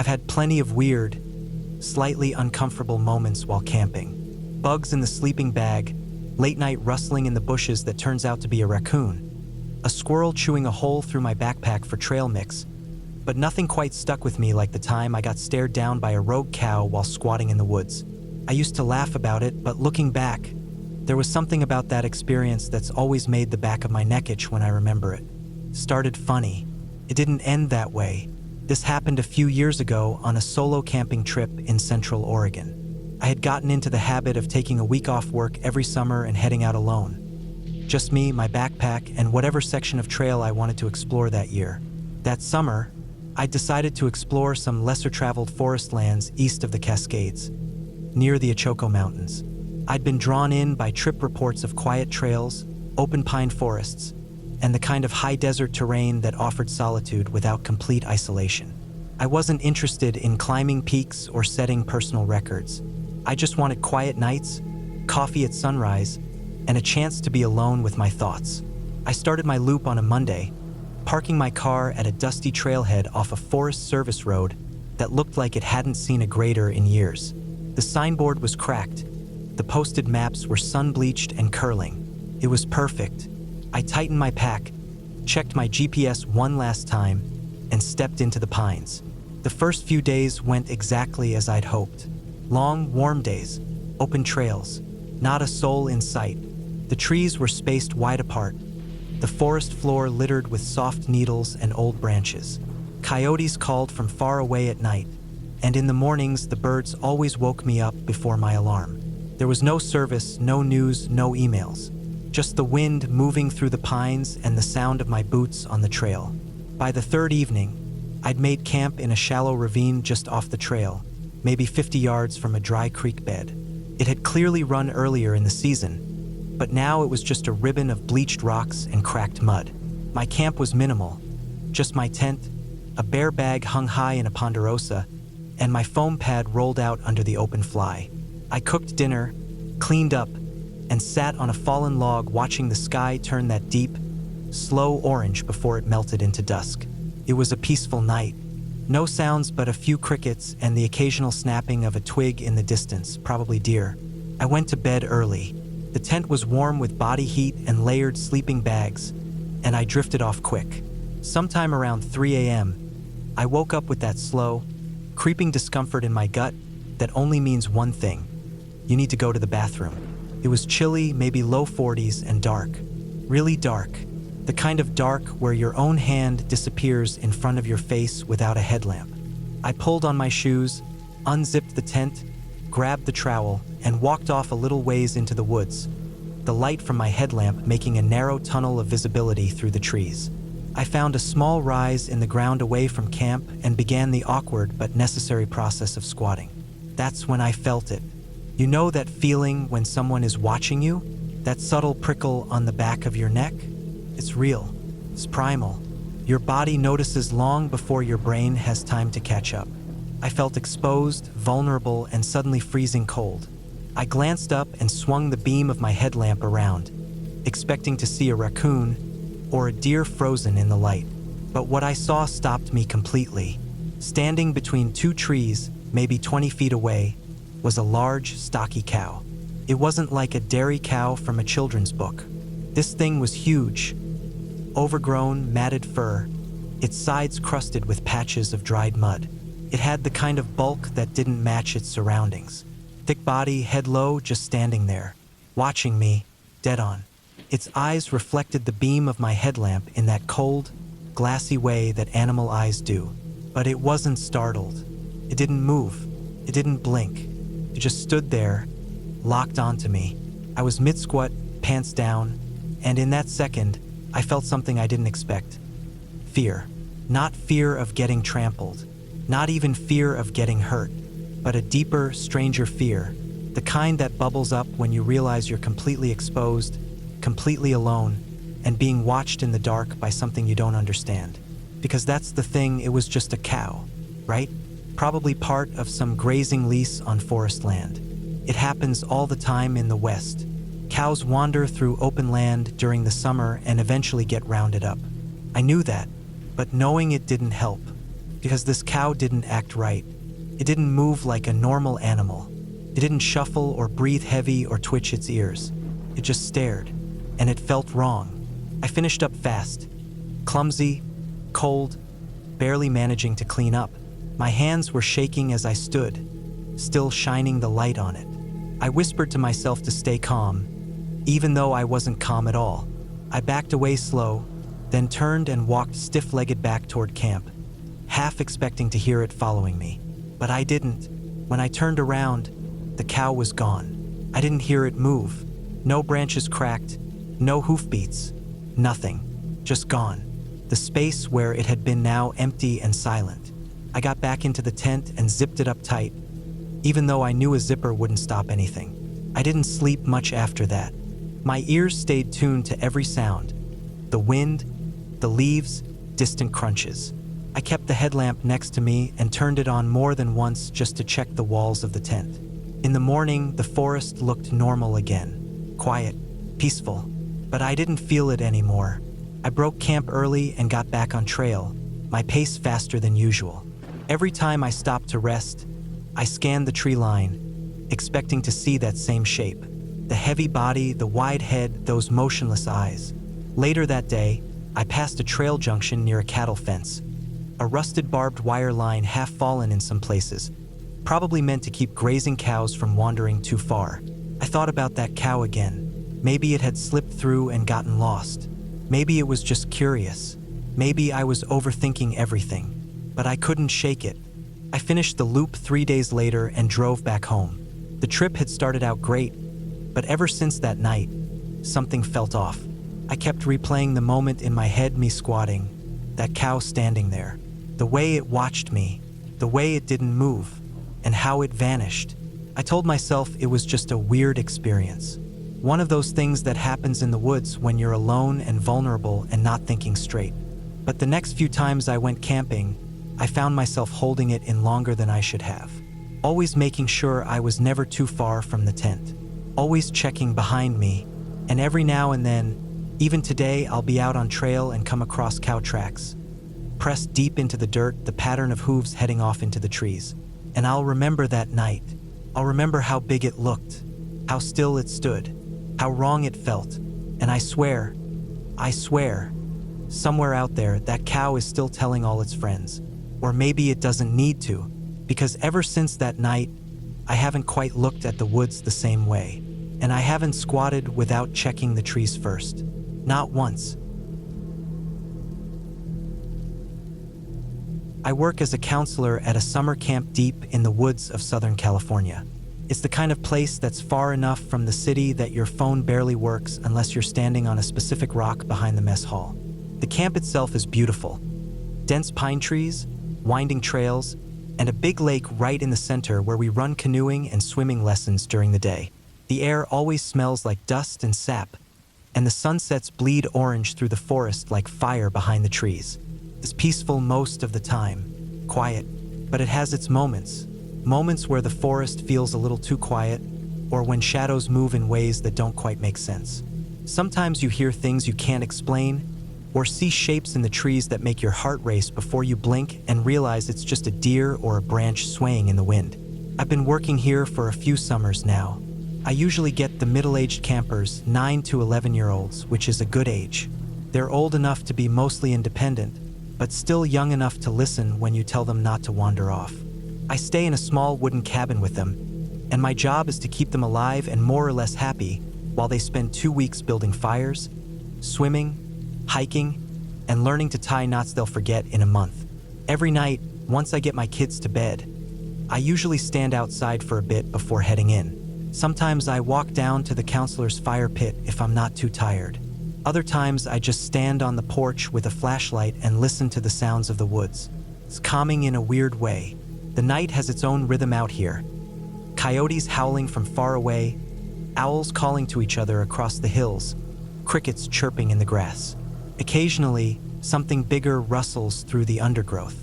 I've had plenty of weird, slightly uncomfortable moments while camping. Bugs in the sleeping bag, late-night rustling in the bushes that turns out to be a raccoon, a squirrel chewing a hole through my backpack for trail mix, but nothing quite stuck with me like the time I got stared down by a rogue cow while squatting in the woods. I used to laugh about it, but looking back, there was something about that experience that's always made the back of my neck itch when I remember it. Started funny. It didn't end that way. This happened a few years ago on a solo camping trip in Central Oregon. I had gotten into the habit of taking a week off work every summer and heading out alone. Just me, my backpack, and whatever section of trail I wanted to explore that year. That summer, I decided to explore some lesser-traveled forest lands east of the Cascades, near the Ochoco Mountains. I'd been drawn in by trip reports of quiet trails, open pine forests, and the kind of high desert terrain that offered solitude without complete isolation. I wasn't interested in climbing peaks or setting personal records. I just wanted quiet nights, coffee at sunrise, and a chance to be alone with my thoughts. I started my loop on a Monday, parking my car at a dusty trailhead off a Forest Service road that looked like it hadn't seen a grader in years. The signboard was cracked. The posted maps were sun-bleached and curling. It was perfect. I tightened my pack, checked my GPS one last time, and stepped into the pines. The first few days went exactly as I'd hoped. Long, warm days, open trails, not a soul in sight. The trees were spaced wide apart, the forest floor littered with soft needles and old branches. Coyotes called from far away at night, and in the mornings the birds always woke me up before my alarm. There was no service, no news, no emails. Just the wind moving through the pines and the sound of my boots on the trail. By the third evening, I'd made camp in a shallow ravine just off the trail, maybe 50 yards from a dry creek bed. It had clearly run earlier in the season, but now it was just a ribbon of bleached rocks and cracked mud. My camp was minimal, just my tent, a bear bag hung high in a ponderosa, and my foam pad rolled out under the open fly. I cooked dinner, cleaned up, and sat on a fallen log watching the sky turn that deep, slow orange before it melted into dusk. It was a peaceful night. No sounds but a few crickets and the occasional snapping of a twig in the distance, probably deer. I went to bed early. The tent was warm with body heat and layered sleeping bags, and I drifted off quick. Sometime around 3 a.m., I woke up with that slow, creeping discomfort in my gut that only means one thing. You need to go to the bathroom. It was chilly, maybe low 40s, and dark. Really dark. The kind of dark where your own hand disappears in front of your face without a headlamp. I pulled on my shoes, unzipped the tent, grabbed the trowel, and walked off a little ways into the woods, the light from my headlamp making a narrow tunnel of visibility through the trees. I found a small rise in the ground away from camp and began the awkward but necessary process of squatting. That's when I felt it. You know that feeling when someone is watching you? That subtle prickle on the back of your neck? It's real. It's primal. Your body notices long before your brain has time to catch up. I felt exposed, vulnerable, and suddenly freezing cold. I glanced up and swung the beam of my headlamp around, expecting to see a raccoon or a deer frozen in the light. But what I saw stopped me completely. Standing between two trees, maybe 20 feet away, was a large, stocky cow. It wasn't like a dairy cow from a children's book. This thing was huge, overgrown, matted fur, its sides crusted with patches of dried mud. It had the kind of bulk that didn't match its surroundings. Thick body, head low, just standing there, watching me, dead on. Its eyes reflected the beam of my headlamp in that cold, glassy way that animal eyes do. But it wasn't startled. It didn't move. It didn't blink. It just stood there, locked onto me. I was mid-squat, pants down, and in that second, I felt something I didn't expect. Fear. Not fear of getting trampled, not even fear of getting hurt, but a deeper, stranger fear, the kind that bubbles up when you realize you're completely exposed, completely alone, and being watched in the dark by something you don't understand. Because that's the thing, it was just a cow, right? Probably part of some grazing lease on forest land. It happens all the time in the West. Cows wander through open land during the summer and eventually get rounded up. I knew that, but knowing it didn't help. because this cow didn't act right. It didn't move like a normal animal. It didn't shuffle or breathe heavy or twitch its ears. It just stared, and it felt wrong. I finished up fast, clumsy, cold, barely managing to clean up. My hands were shaking as I stood, still shining the light on it. I whispered to myself to stay calm, even though I wasn't calm at all. I backed away slow, then turned and walked stiff-legged back toward camp, half expecting to hear it following me. But I didn't. When I turned around, the cow was gone. I didn't hear it move. No branches cracked, no hoofbeats, nothing. Just gone. The space where it had been now empty and silent. I got back into the tent and zipped it up tight, even though I knew a zipper wouldn't stop anything. I didn't sleep much after that. My ears stayed tuned to every sound. The wind, the leaves, distant crunches. I kept the headlamp next to me and turned it on more than once just to check the walls of the tent. In the morning, the forest looked normal again. Quiet, peaceful, but I didn't feel it anymore. I broke camp early and got back on trail, my pace faster than usual. Every time I stopped to rest, I scanned the tree line, expecting to see that same shape. The heavy body, the wide head, those motionless eyes. Later that day, I passed a trail junction near a cattle fence. A rusted barbed wire line half fallen in some places, probably meant to keep grazing cows from wandering too far. I thought about that cow again. Maybe it had slipped through and gotten lost. Maybe it was just curious. Maybe I was overthinking everything. But I couldn't shake it. I finished the loop 3 days later and drove back home. The trip had started out great, but ever since that night, something felt off. I kept replaying the moment in my head, me squatting, that cow standing there, the way it watched me, the way it didn't move, and how it vanished. I told myself it was just a weird experience. One of those things that happens in the woods when you're alone and vulnerable and not thinking straight. But the next few times I went camping, I found myself holding it in longer than I should have. Always making sure I was never too far from the tent. Always checking behind me, and every now and then, even today, I'll be out on trail and come across cow tracks. Pressed deep into the dirt, the pattern of hooves heading off into the trees. And I'll remember that night. I'll remember how big it looked, how still it stood, how wrong it felt. And I swear, somewhere out there, that cow is still telling all its friends. Or maybe it doesn't need to, because ever since that night, I haven't quite looked at the woods the same way. And I haven't squatted without checking the trees first. Not once. I work as a counselor at a summer camp deep in the woods of Southern California. It's the kind of place that's far enough from the city that your phone barely works unless you're standing on a specific rock behind the mess hall. The camp itself is beautiful. Dense pine trees, winding trails, and a big lake right in the center where we run canoeing and swimming lessons during the day. The air always smells like dust and sap, and the sunsets bleed orange through the forest like fire behind the trees. It's peaceful most of the time, quiet, but it has its moments. Moments where the forest feels a little too quiet, or when shadows move in ways that don't quite make sense. Sometimes you hear things you can't explain, or see shapes in the trees that make your heart race before you blink and realize it's just a deer or a branch swaying in the wind. I've been working here for a few summers now. I usually get the middle-aged campers, 9 to 11-year-olds, which is a good age. They're old enough to be mostly independent, but still young enough to listen when you tell them not to wander off. I stay in a small wooden cabin with them, and my job is to keep them alive and more or less happy while they spend 2 weeks building fires, swimming, hiking, and learning to tie knots they'll forget in a month. Every night, once I get my kids to bed, I usually stand outside for a bit before heading in. Sometimes I walk down to the counselor's fire pit if I'm not too tired. Other times I just stand on the porch with a flashlight and listen to the sounds of the woods. It's calming in a weird way. The night has its own rhythm out here. Coyotes howling from far away, owls calling to each other across the hills, crickets chirping in the grass. Occasionally, something bigger rustles through the undergrowth.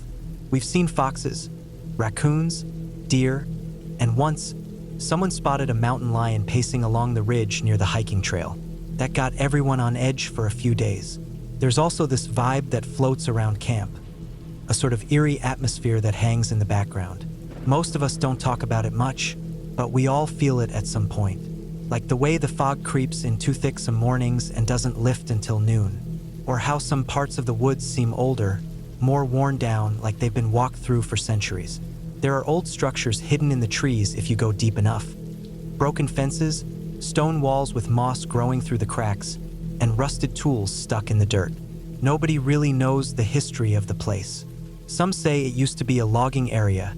We've seen foxes, raccoons, deer, and once, someone spotted a mountain lion pacing along the ridge near the hiking trail. That got everyone on edge for a few days. There's also this vibe that floats around camp. a sort of eerie atmosphere that hangs in the background. Most of us don't talk about it much, but we all feel it at some point. Like the way the fog creeps in too thick some mornings and doesn't lift until noon. Or how some parts of the woods seem older, more worn down, like they've been walked through for centuries. There are old structures hidden in the trees if you go deep enough. Broken fences, stone walls with moss growing through the cracks, and rusted tools stuck in the dirt. Nobody really knows the history of the place. Some say it used to be a logging area.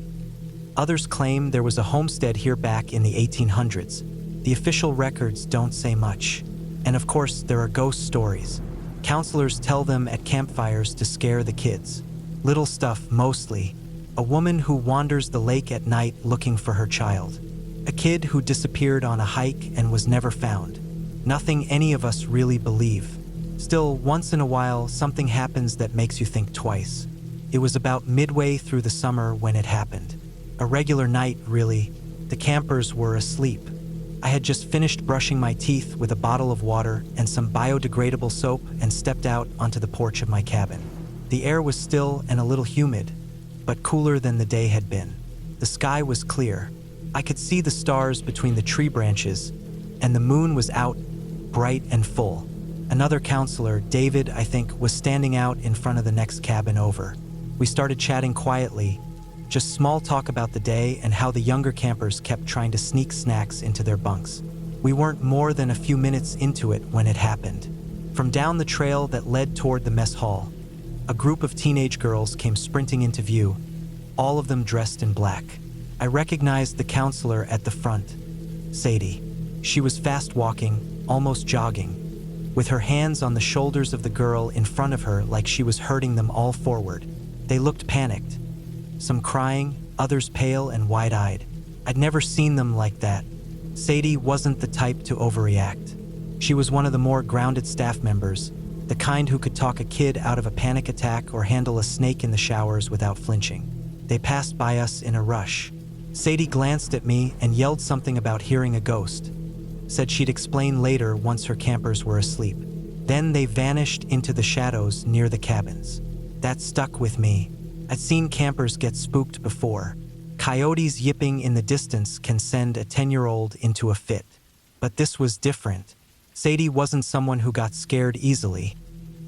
Others claim there was a homestead here back in the 1800s. The official records don't say much. And of course, there are ghost stories. Counselors tell them at campfires to scare the kids. Little stuff, mostly. A woman who wanders the lake at night looking for her child. A kid who disappeared on a hike and was never found. Nothing any of us really believe. Still, once in a while, something happens that makes you think twice. It was about midway through the summer when it happened. A regular night, really. The campers were asleep. I had just finished brushing my teeth with a bottle of water and some biodegradable soap and stepped out onto the porch of my cabin. The air was still and a little humid, but cooler than the day had been. The sky was clear. I could see the stars between the tree branches, and the moon was out, bright and full. Another counselor, David, I think, was standing out in front of the next cabin over. We started chatting quietly, just small talk about the day and how the younger campers kept trying to sneak snacks into their bunks. We weren't more than a few minutes into it when it happened. From down the trail that led toward the mess hall, a group of teenage girls came sprinting into view, all of them dressed in black. I recognized the counselor at the front, Sadie. She was fast walking, almost jogging, with her hands on the shoulders of the girl in front of her like she was herding them all forward. They looked panicked. Some crying, others pale and wide-eyed. I'd never seen them like that. Sadie wasn't the type to overreact. She was one of the more grounded staff members, the kind who could talk a kid out of a panic attack or handle a snake in the showers without flinching. They passed by us in a rush. Sadie glanced at me and yelled something about hearing a ghost. Said she'd explain later once her campers were asleep. Then they vanished into the shadows near the cabins. That stuck with me. I'd seen campers get spooked before. Coyotes yipping in the distance can send a 10-year-old into a fit. But this was different. Sadie wasn't someone who got scared easily,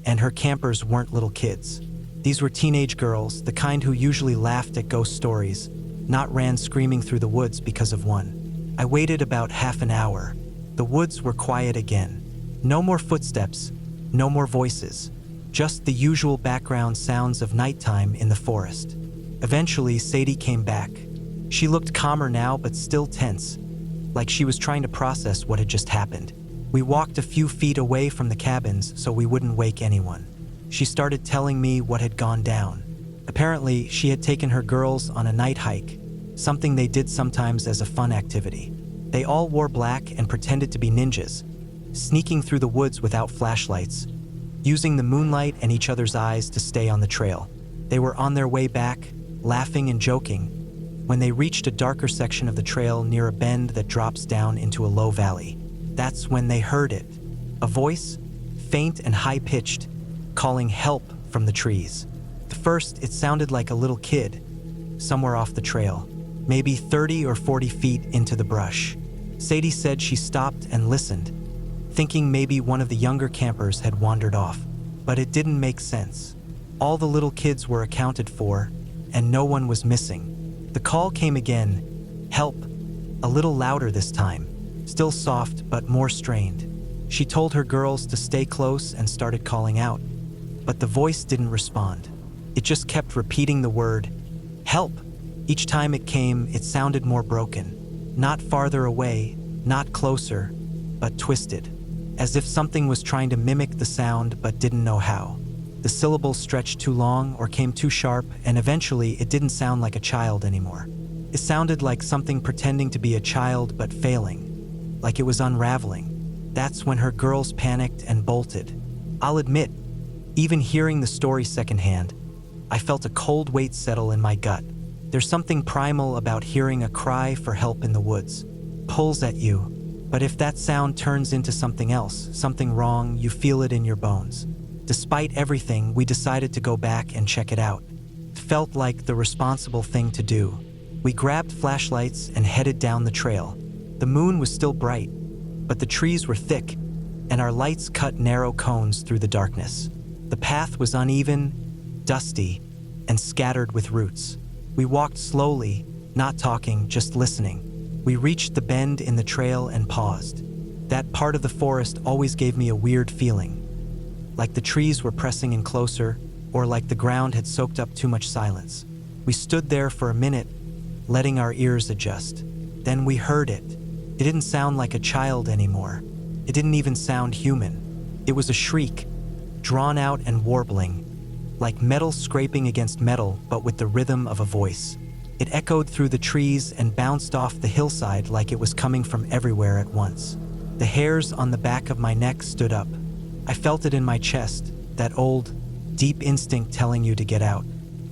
and her campers weren't little kids. These were teenage girls, the kind who usually laughed at ghost stories, not ran screaming through the woods because of one. I waited about half an hour. The woods were quiet again. No more footsteps, no more voices. Just the usual background sounds of nighttime in the forest. Eventually, Sadie came back. She looked calmer now, but still tense, like she was trying to process what had just happened. We walked a few feet away from the cabins so we wouldn't wake anyone. She started telling me what had gone down. Apparently, she had taken her girls on a night hike, something they did sometimes as a fun activity. They all wore black and pretended to be ninjas, sneaking through the woods without flashlights, using the moonlight and each other's eyes to stay on the trail. They were on their way back, laughing and joking, when they reached a darker section of the trail near a bend that drops down into a low valley. That's when they heard it. A voice, faint and high-pitched, calling help from the trees. At first, it sounded like a little kid, somewhere off the trail, maybe 30 or 40 feet into the brush. Sadie said she stopped and listened, thinking maybe one of the younger campers had wandered off. But it didn't make sense. All the little kids were accounted for, and no one was missing. The call came again, help, a little louder this time, still soft but more strained. She told her girls to stay close and started calling out, but the voice didn't respond. It just kept repeating the word, help. Each time it came, it sounded more broken, not farther away, not closer, but twisted, as if something was trying to mimic the sound but didn't know how. The syllables stretched too long or came too sharp, and eventually it didn't sound like a child anymore. It sounded like something pretending to be a child but failing, like it was unraveling. That's when her girls panicked and bolted. I'll admit, even hearing the story secondhand, I felt a cold weight settle in my gut. There's something primal about hearing a cry for help in the woods. Pulls at you. But if that sound turns into something else, something wrong, you feel it in your bones. Despite everything, we decided to go back and check it out. At felt like the responsible thing to do. We grabbed flashlights and headed down the trail. The moon was still bright, but the trees were thick, and our lights cut narrow cones through the darkness. The path was uneven, dusty, and scattered with roots. We walked slowly, not talking, just listening. We reached the bend in the trail and paused. That part of the forest always gave me a weird feeling, like the trees were pressing in closer, or like the ground had soaked up too much silence. We stood there for a minute, letting our ears adjust. Then we heard it. It didn't sound like a child anymore. It didn't even sound human. It was a shriek, drawn out and warbling, like metal scraping against metal, but with the rhythm of a voice. It echoed through the trees and bounced off the hillside like it was coming from everywhere at once. The hairs on the back of my neck stood up. I felt it in my chest, that old, deep instinct telling you to get out.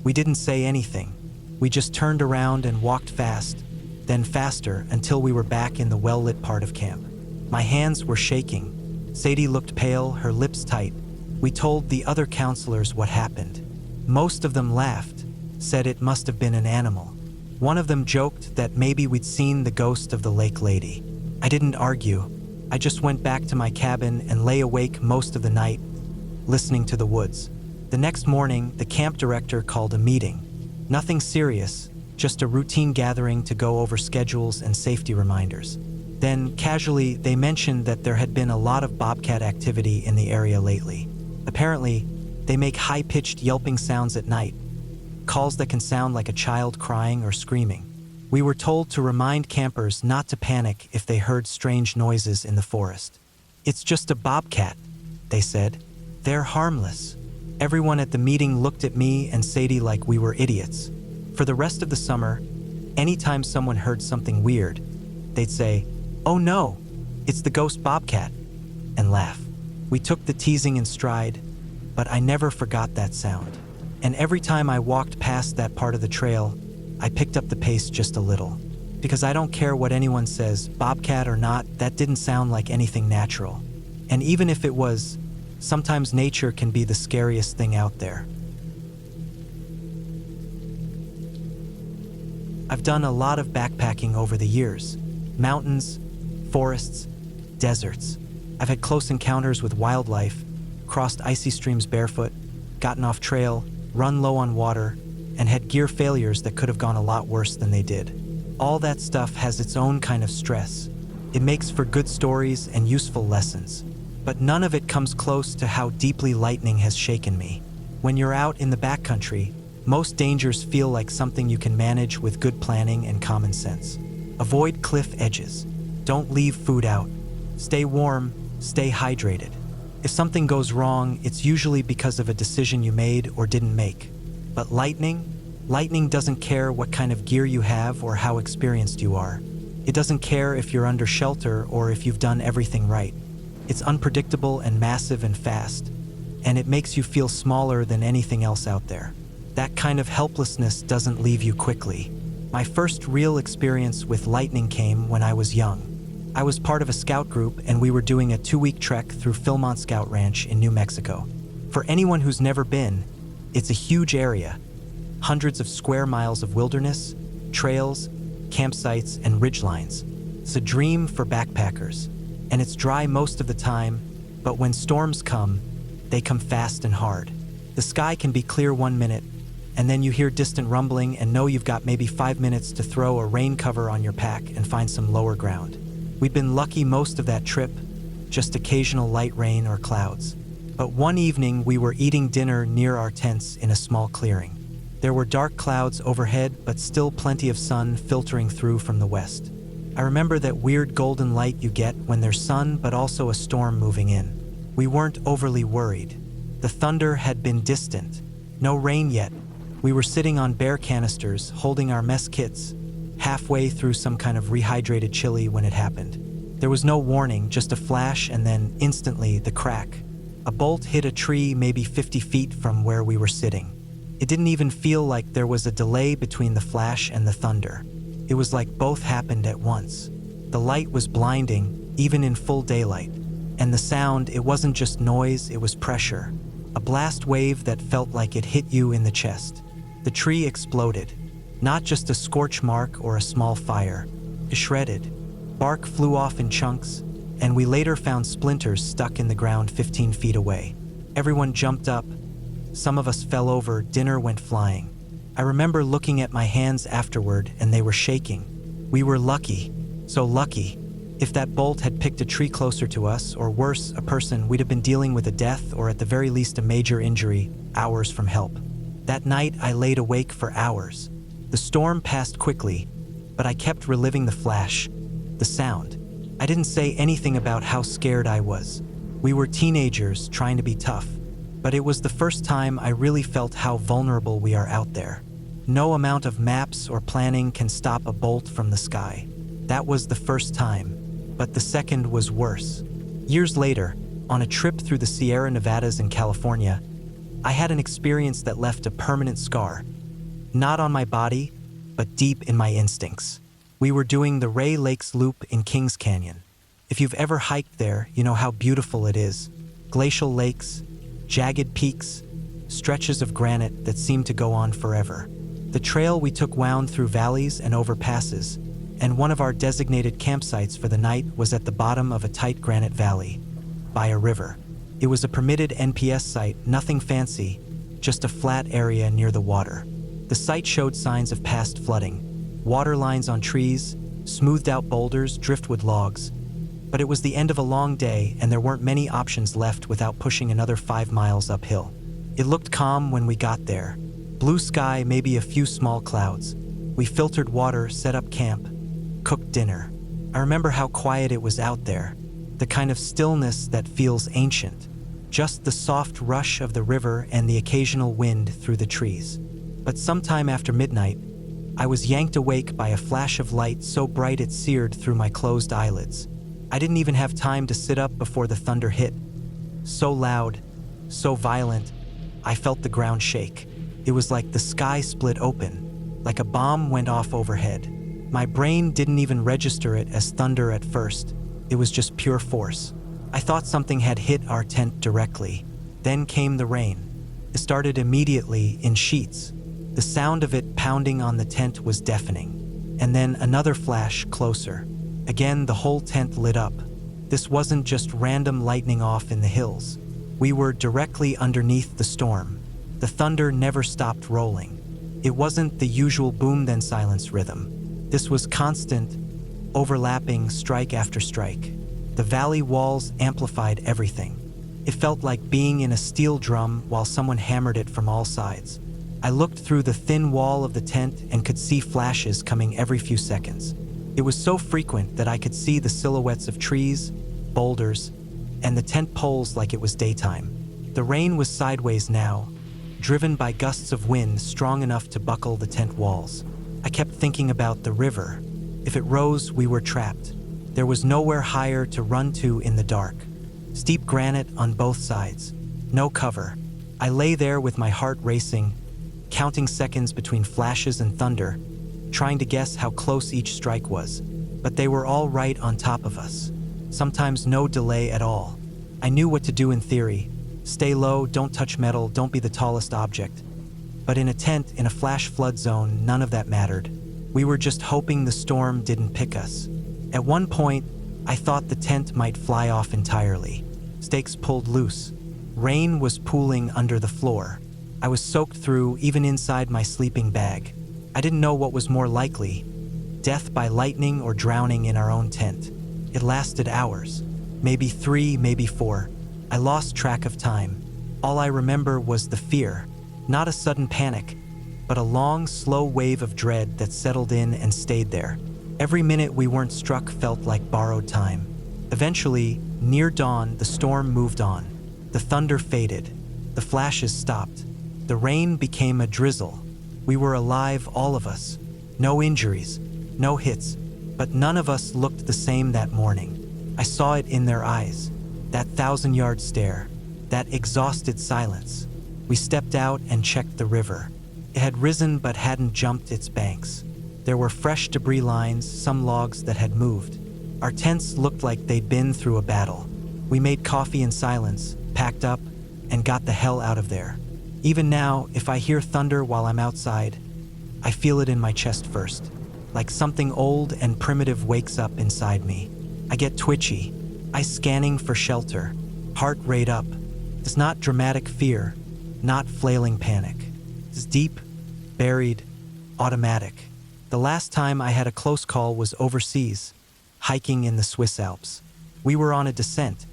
We didn't say anything. We just turned around and walked fast, then faster until we were back in the well-lit part of camp. My hands were shaking. Sadie looked pale, her lips tight. We told the other counselors what happened. Most of them laughed, said it must have been an animal. One of them joked that maybe we'd seen the ghost of the lake lady. I didn't argue. I just went back to my cabin and lay awake most of the night, listening to the woods. The next morning, the camp director called a meeting. Nothing serious, just a routine gathering to go over schedules and safety reminders. Then, casually, they mentioned that there had been a lot of bobcat activity in the area lately. Apparently, they make high-pitched yelping sounds at night, calls that can sound like a child crying or screaming. We were told to remind campers not to panic if they heard strange noises in the forest. "It's just a bobcat," they said. "They're harmless." Everyone at the meeting looked at me and Sadie like we were idiots. For the rest of the summer, anytime someone heard something weird, they'd say, "Oh no, it's the ghost bobcat," and laugh. We took the teasing in stride, but I never forgot that sound. And every time I walked past that part of the trail, I picked up the pace just a little. Because I don't care what anyone says, bobcat or not, that didn't sound like anything natural. And even if it was, sometimes nature can be the scariest thing out there. I've done a lot of backpacking over the years. Mountains, forests, deserts. I've had close encounters with wildlife, crossed icy streams barefoot, gotten off trail, run low on water, and had gear failures that could have gone a lot worse than they did. All that stuff has its own kind of stress. It makes for good stories and useful lessons. But none of it comes close to how deeply lightning has shaken me. When you're out in the backcountry, most dangers feel like something you can manage with good planning and common sense. Avoid cliff edges. Don't leave food out. Stay warm, stay hydrated. If something goes wrong, it's usually because of a decision you made or didn't make. But lightning doesn't care what kind of gear you have or how experienced you are. It doesn't care if you're under shelter or if you've done everything right. It's unpredictable and massive and fast, and it makes you feel smaller than anything else out there. That kind of helplessness doesn't leave you quickly. My first real experience with lightning came when I was young. I was part of a scout group and we were doing a 2-week trek through Philmont Scout Ranch in New Mexico. For anyone who's never been, it's a huge area. Hundreds of square miles of wilderness, trails, campsites, and ridgelines. It's a dream for backpackers. And it's dry most of the time, but when storms come, they come fast and hard. The sky can be clear 1 minute, and then you hear distant rumbling and know you've got maybe 5 minutes to throw a rain cover on your pack and find some lower ground. We've been lucky most of that trip, just occasional light rain or clouds. But one evening we were eating dinner near our tents in a small clearing. There were dark clouds overhead, but still plenty of sun filtering through from the west. I remember that weird golden light you get when there's sun but also a storm moving in. We weren't overly worried. The thunder had been distant. No rain yet. We were sitting on bare canisters, holding our mess kits, halfway through some kind of rehydrated chili when it happened. There was no warning, just a flash and then instantly the crack. A bolt hit a tree maybe 50 feet from where we were sitting. It didn't even feel like there was a delay between the flash and the thunder. It was like both happened at once. The light was blinding, even in full daylight. And the sound, it wasn't just noise, it was pressure. A blast wave that felt like it hit you in the chest. The tree exploded. Not just a scorch mark or a small fire. It shredded. Bark flew off in chunks, and we later found splinters stuck in the ground 15 feet away. Everyone jumped up. Some of us fell over. Dinner went flying. I remember looking at my hands afterward, and they were shaking. We were lucky. So lucky. If that bolt had picked a tree closer to us, or worse, a person, we'd have been dealing with a death or at the very least a major injury, hours from help. That night, I laid awake for hours. The storm passed quickly, but I kept reliving the flash, the sound. I didn't say anything about how scared I was. We were teenagers trying to be tough, but it was the first time I really felt how vulnerable we are out there. No amount of maps or planning can stop a bolt from the sky. That was the first time, but the second was worse. Years later, on a trip through the Sierra Nevadas in California, I had an experience that left a permanent scar. Not on my body, but deep in my instincts. We were doing the Ray Lakes Loop in Kings Canyon. If you've ever hiked there, you know how beautiful it is. Glacial lakes, jagged peaks, stretches of granite that seem to go on forever. The trail we took wound through valleys and over passes, and one of our designated campsites for the night was at the bottom of a tight granite valley, by a river. It was a permitted NPS site, nothing fancy, just a flat area near the water. The site showed signs of past flooding, water lines on trees, smoothed out boulders, driftwood logs. But it was the end of a long day, and there weren't many options left without pushing another 5 miles uphill. It looked calm when we got there. Blue sky, maybe a few small clouds. We filtered water, set up camp, cooked dinner. I remember how quiet it was out there, the kind of stillness that feels ancient. Just the soft rush of the river and the occasional wind through the trees. But sometime after midnight, I was yanked awake by a flash of light so bright it seared through my closed eyelids. I didn't even have time to sit up before the thunder hit. So loud, so violent, I felt the ground shake. It was like the sky split open, like a bomb went off overhead. My brain didn't even register it as thunder at first. It was just pure force. I thought something had hit our tent directly. Then came the rain. It started immediately in sheets. The sound of it pounding on the tent was deafening. And then another flash closer. Again, the whole tent lit up. This wasn't just random lightning off in the hills. We were directly underneath the storm. The thunder never stopped rolling. It wasn't the usual boom then silence rhythm. This was constant, overlapping strike after strike. The valley walls amplified everything. It felt like being in a steel drum while someone hammered it from all sides. I looked through the thin wall of the tent and could see flashes coming every few seconds. It was so frequent that I could see the silhouettes of trees, boulders, and the tent poles like it was daytime. The rain was sideways now, driven by gusts of wind strong enough to buckle the tent walls. I kept thinking about the river. If it rose, we were trapped. There was nowhere higher to run to in the dark. Steep granite on both sides. No cover. I lay there with my heart racing, counting seconds between flashes and thunder, trying to guess how close each strike was. But they were all right on top of us. Sometimes no delay at all. I knew what to do in theory. Stay low, don't touch metal, don't be the tallest object. But in a tent, in a flash flood zone, none of that mattered. We were just hoping the storm didn't pick us. At one point, I thought the tent might fly off entirely. Stakes pulled loose. Rain was pooling under the floor. I was soaked through, even inside my sleeping bag. I didn't know what was more likely, death by lightning or drowning in our own tent. It lasted hours, maybe 3, maybe 4. I lost track of time. All I remember was the fear, not a sudden panic, but a long, slow wave of dread that settled in and stayed there. Every minute we weren't struck felt like borrowed time. Eventually, near dawn, the storm moved on. The thunder faded. The flashes stopped. The rain became a drizzle. We were alive, all of us. No injuries, no hits, but none of us looked the same that morning. I saw it in their eyes, that 1,000-yard stare, that exhausted silence. We stepped out and checked the river. It had risen but hadn't jumped its banks. There were fresh debris lines, some logs that had moved. Our tents looked like they'd been through a battle. We made coffee in silence, packed up, and got the hell out of there. Even now, if I hear thunder while I'm outside, I feel it in my chest first, like something old and primitive wakes up inside me. I get twitchy, eyes scanning for shelter, heart rate up. It's not dramatic fear, not flailing panic. It's deep, buried, automatic. The last time I had a close call was overseas, hiking in the Swiss Alps. We were on a descent,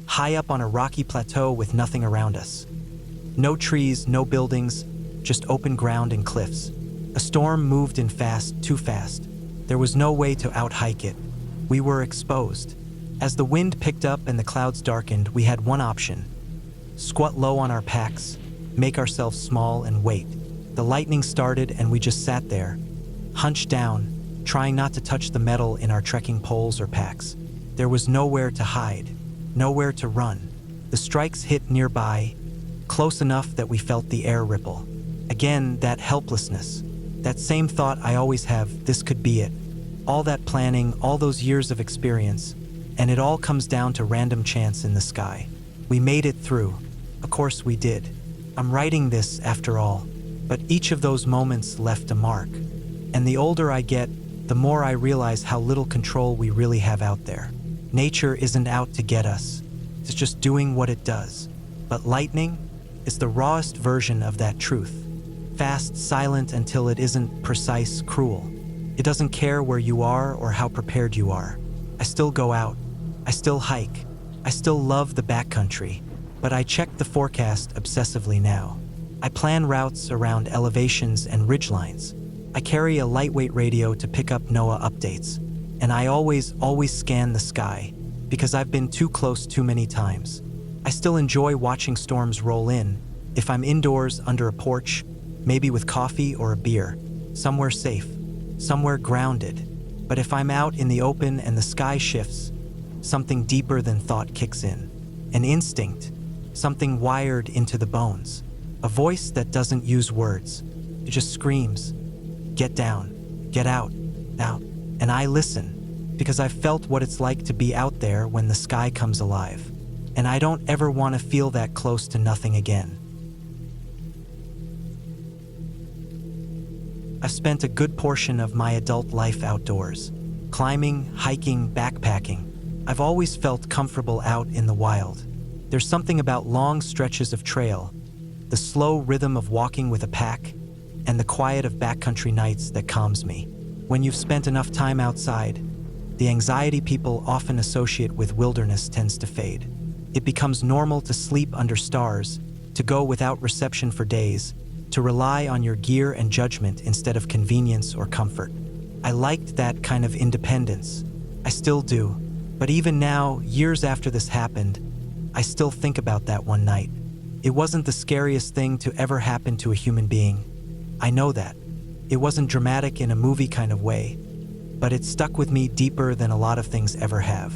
high up on a rocky plateau with nothing around us. No trees, no buildings, just open ground and cliffs. A storm moved in fast, too fast. There was no way to out-hike it. We were exposed. As the wind picked up and the clouds darkened, we had one option: squat low on our packs, make ourselves small and wait. The lightning started and we just sat there, hunched down, trying not to touch the metal in our trekking poles or packs. There was nowhere to hide, nowhere to run. The strikes hit nearby, close enough that we felt the air ripple. Again, that helplessness, that same thought I always have, this could be it. All that planning, all those years of experience, and it all comes down to random chance in the sky. We made it through. Of course we did. I'm writing this after all, but each of those moments left a mark. And the older I get, the more I realize how little control we really have out there. Nature isn't out to get us. It's just doing what it does. But lightning is the rawest version of that truth. Fast, silent until it isn't precise, cruel. It doesn't care where you are or how prepared you are. I still go out. I still hike. I still love the backcountry. But I check the forecast obsessively now. I plan routes around elevations and ridgelines. I carry a lightweight radio to pick up NOAA updates. And I always scan the sky, because I've been too close too many times. I still enjoy watching storms roll in, if I'm indoors under a porch, maybe with coffee or a beer, somewhere safe, somewhere grounded. But if I'm out in the open and the sky shifts, something deeper than thought kicks in. An instinct, something wired into the bones. A voice that doesn't use words. It just screams, "Get down, get out, out." And I listen, because I've felt what it's like to be out there when the sky comes alive. And I don't ever want to feel that close to nothing again. I've spent a good portion of my adult life outdoors, climbing, hiking, backpacking. I've always felt comfortable out in the wild. There's something about long stretches of trail, the slow rhythm of walking with a pack, and the quiet of backcountry nights that calms me. When you've spent enough time outside, the anxiety people often associate with wilderness tends to fade. It becomes normal to sleep under stars, to go without reception for days, to rely on your gear and judgment instead of convenience or comfort. I liked that kind of independence. I still do. But even now, years after this happened, I still think about that one night. It wasn't the scariest thing to ever happen to a human being. I know that. It wasn't dramatic in a movie kind of way, but it stuck with me deeper than a lot of things ever have.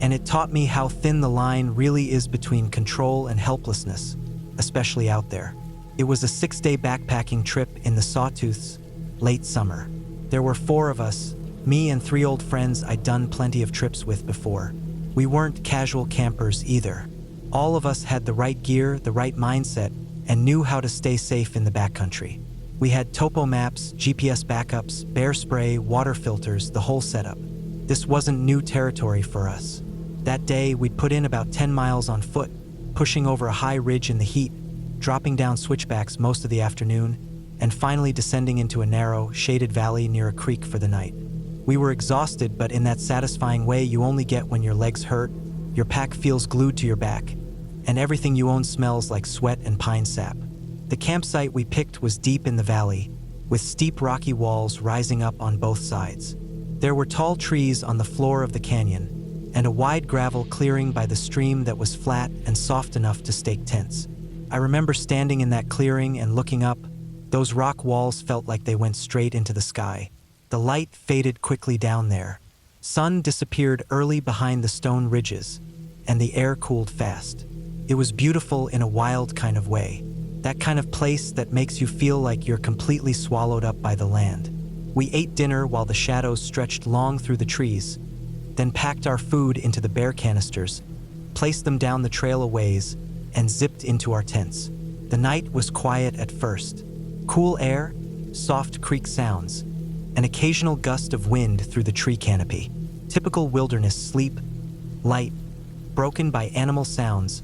And it taught me how thin the line really is between control and helplessness, especially out there. It was a 6-day backpacking trip in the Sawtooths, late summer. There were 4 of us, me and 3 old friends I'd done plenty of trips with before. We weren't casual campers either. All of us had the right gear, the right mindset, and knew how to stay safe in the backcountry. We had topo maps, GPS backups, bear spray, water filters, the whole setup. This wasn't new territory for us. That day, we'd put in about 10 miles on foot, pushing over a high ridge in the heat, dropping down switchbacks most of the afternoon, and finally descending into a narrow, shaded valley near a creek for the night. We were exhausted, but in that satisfying way you only get when your legs hurt, your pack feels glued to your back, and everything you own smells like sweat and pine sap. The campsite we picked was deep in the valley, with steep rocky walls rising up on both sides. There were tall trees on the floor of the canyon, and a wide gravel clearing by the stream that was flat and soft enough to stake tents. I remember standing in that clearing and looking up. Those rock walls felt like they went straight into the sky. The light faded quickly down there. Sun disappeared early behind the stone ridges, and the air cooled fast. It was beautiful in a wild kind of way. That kind of place that makes you feel like you're completely swallowed up by the land. We ate dinner while the shadows stretched long through the trees, then packed our food into the bear canisters, placed them down the trail a ways, and zipped into our tents. The night was quiet at first. Cool air, soft creak sounds, an occasional gust of wind through the tree canopy. Typical wilderness sleep, light, broken by animal sounds,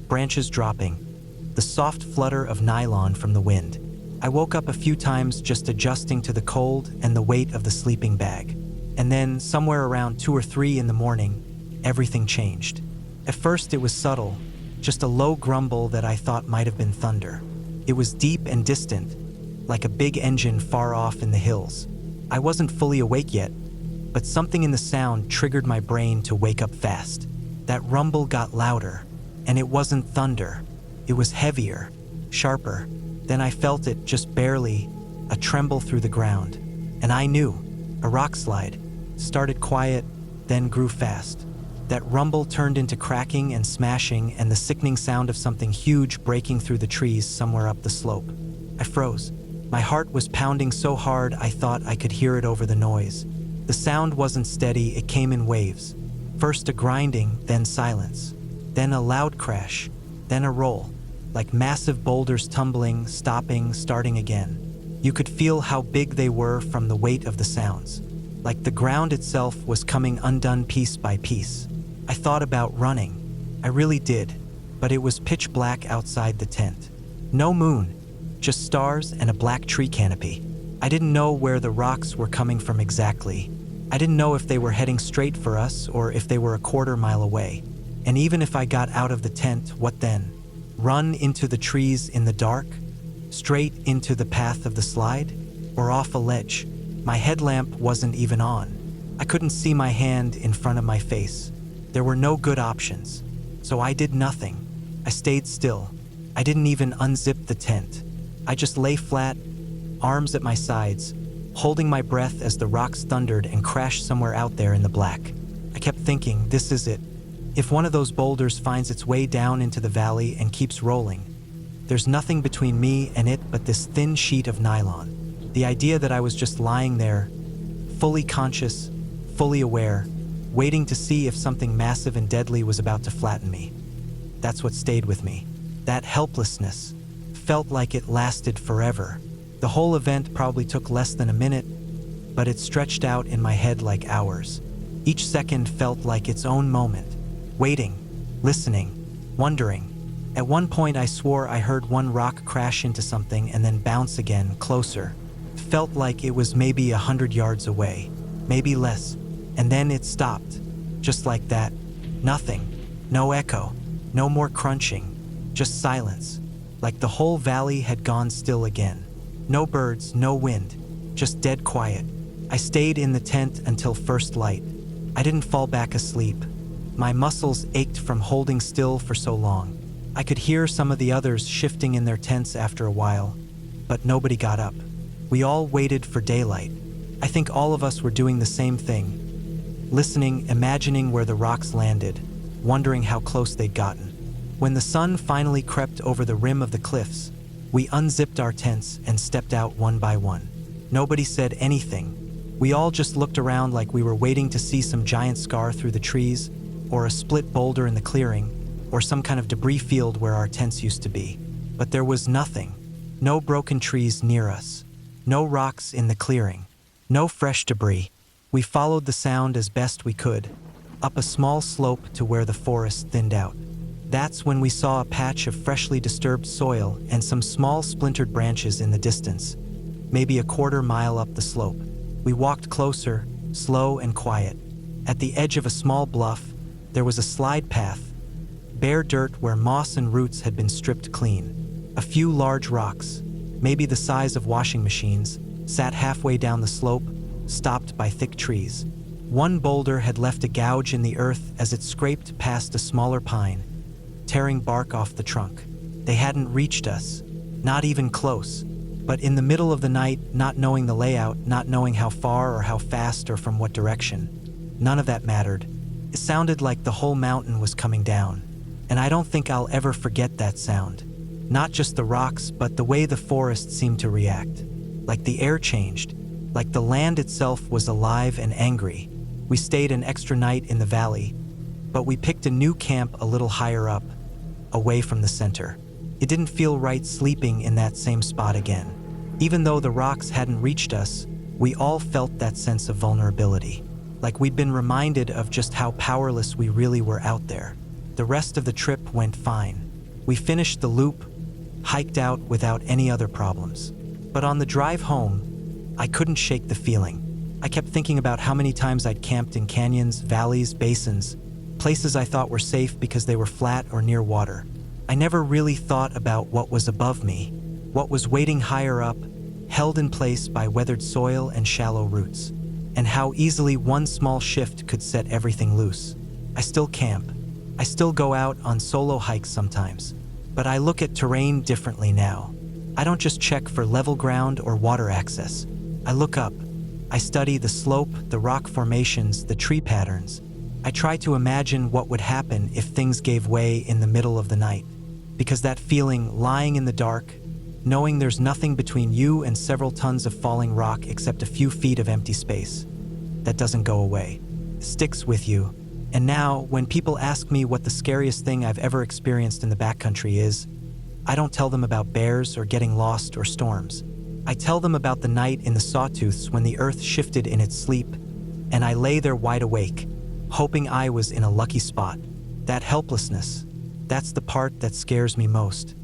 branches dropping, the soft flutter of nylon from the wind. I woke up a few times just adjusting to the cold and the weight of the sleeping bag. And then, somewhere around 2 or 3 in the morning, everything changed. At first it was subtle, just a low grumble that I thought might have been thunder. It was deep and distant, like a big engine far off in the hills. I wasn't fully awake yet, but something in the sound triggered my brain to wake up fast. That rumble got louder, and it wasn't thunder. It was heavier, sharper. Then I felt it, just barely, a tremble through the ground. And I knew, a rock slide. Started quiet, then grew fast. That rumble turned into cracking and smashing and the sickening sound of something huge breaking through the trees somewhere up the slope. I froze. My heart was pounding so hard I thought I could hear it over the noise. The sound wasn't steady, it came in waves. First a grinding, then silence. Then a loud crash, then a roll, like massive boulders tumbling, stopping, starting again. You could feel how big they were from the weight of the sounds, like the ground itself was coming undone piece by piece. I thought about running. I really did, but it was pitch black outside the tent. No moon, just stars and a black tree canopy. I didn't know where the rocks were coming from exactly. I didn't know if they were heading straight for us or if they were a quarter mile away. And even if I got out of the tent, what then? Run into the trees in the dark? Straight into the path of the slide? Or off a ledge? My headlamp wasn't even on. I couldn't see my hand in front of my face. There were no good options. So I did nothing. I stayed still. I didn't even unzip the tent. I just lay flat, arms at my sides, holding my breath as the rocks thundered and crashed somewhere out there in the black. I kept thinking, this is it. If one of those boulders finds its way down into the valley and keeps rolling, there's nothing between me and it but this thin sheet of nylon. The idea that I was just lying there, fully conscious, fully aware, waiting to see if something massive and deadly was about to flatten me. That's what stayed with me. That helplessness felt like it lasted forever. The whole event probably took less than a minute, but it stretched out in my head like hours. Each second felt like its own moment, waiting, listening, wondering. At one point I swore I heard one rock crash into something and then bounce again, closer. Felt like it was maybe 100 yards away, maybe less. And then it stopped, just like that. Nothing, no echo, no more crunching, just silence. Like the whole valley had gone still again. No birds, no wind, just dead quiet. I stayed in the tent until first light. I didn't fall back asleep. My muscles ached from holding still for so long. I could hear some of the others shifting in their tents after a while, but nobody got up. We all waited for daylight. I think all of us were doing the same thing. Listening, imagining where the rocks landed, wondering how close they'd gotten. When the sun finally crept over the rim of the cliffs, we unzipped our tents and stepped out one by one. Nobody said anything. We all just looked around like we were waiting to see some giant scar through the trees, or a split boulder in the clearing, or some kind of debris field where our tents used to be. But there was nothing. No broken trees near us. No rocks in the clearing. No fresh debris. We followed the sound as best we could, up a small slope to where the forest thinned out. That's when we saw a patch of freshly disturbed soil and some small splintered branches in the distance, maybe a quarter mile up the slope. We walked closer, slow and quiet. At the edge of a small bluff, there was a slide path, bare dirt where moss and roots had been stripped clean. A few large rocks, maybe the size of washing machines, sat halfway down the slope, stopped by thick trees. One boulder had left a gouge in the earth as it scraped past a smaller pine, tearing bark off the trunk. They hadn't reached us, not even close. But in the middle of the night, not knowing the layout, not knowing how far or how fast or from what direction, none of that mattered. It sounded like the whole mountain was coming down. And I don't think I'll ever forget that sound. Not just the rocks, but the way the forest seemed to react. Like the air changed, like the land itself was alive and angry. We stayed an extra night in the valley, but we picked a new camp a little higher up, away from the center. It didn't feel right sleeping in that same spot again. Even though the rocks hadn't reached us, we all felt that sense of vulnerability. Like we'd been reminded of just how powerless we really were out there. The rest of the trip went fine. We finished the loop, hiked out without any other problems. But on the drive home, I couldn't shake the feeling. I kept thinking about how many times I'd camped in canyons, valleys, basins, places I thought were safe because they were flat or near water. I never really thought about what was above me, what was waiting higher up, held in place by weathered soil and shallow roots, and how easily one small shift could set everything loose. I still camp. I still go out on solo hikes sometimes, but I look at terrain differently now. I don't just check for level ground or water access. I look up. I study the slope, the rock formations, the tree patterns. I try to imagine what would happen if things gave way in the middle of the night. Because that feeling, lying in the dark, knowing there's nothing between you and several tons of falling rock except a few feet of empty space, that doesn't go away. It sticks with you. And now, when people ask me what the scariest thing I've ever experienced in the backcountry is, I don't tell them about bears or getting lost or storms. I tell them about the night in the Sawtooths when the earth shifted in its sleep, and I lay there wide awake, hoping I was in a lucky spot. That helplessness, that's the part that scares me most.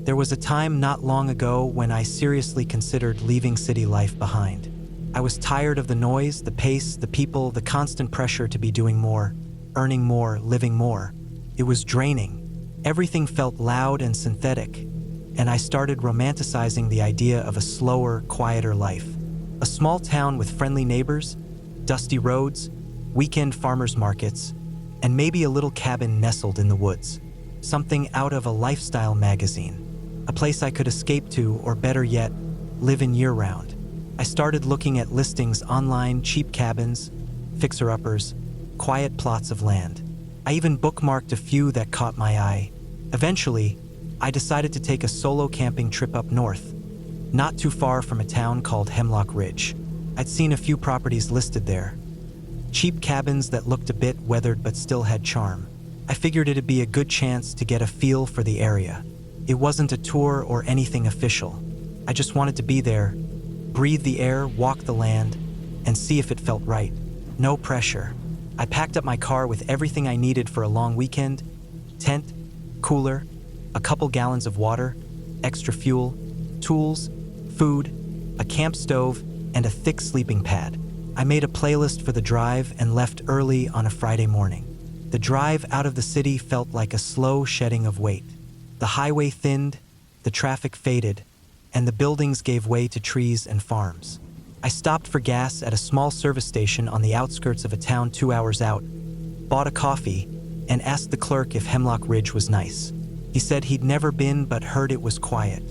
There was a time not long ago when I seriously considered leaving city life behind. I was tired of the noise, the pace, the people, the constant pressure to be doing more, earning more, living more. It was draining. Everything felt loud and synthetic, and I started romanticizing the idea of a slower, quieter life. A small town with friendly neighbors, dusty roads, weekend farmers markets, and maybe a little cabin nestled in the woods. Something out of a lifestyle magazine. A place I could escape to, or better yet, live in year-round. I started looking at listings online, cheap cabins, fixer-uppers, quiet plots of land. I even bookmarked a few that caught my eye. Eventually, I decided to take a solo camping trip up north, not too far from a town called Hemlock Ridge. I'd seen a few properties listed there. Cheap cabins that looked a bit weathered but still had charm. I figured it'd be a good chance to get a feel for the area. It wasn't a tour or anything official. I just wanted to be there, breathe the air, walk the land, and see if it felt right. No pressure. I packed up my car with everything I needed for a long weekend: tent, cooler, a couple gallons of water, extra fuel, tools, food, a camp stove, and a thick sleeping pad. I made a playlist for the drive and left early on a Friday morning. The drive out of the city felt like a slow shedding of weight. The highway thinned, the traffic faded, and the buildings gave way to trees and farms. I stopped for gas at a small service station on the outskirts of a town 2 hours out, bought a coffee, and asked the clerk if Hemlock Ridge was nice. He said he'd never been but heard it was quiet.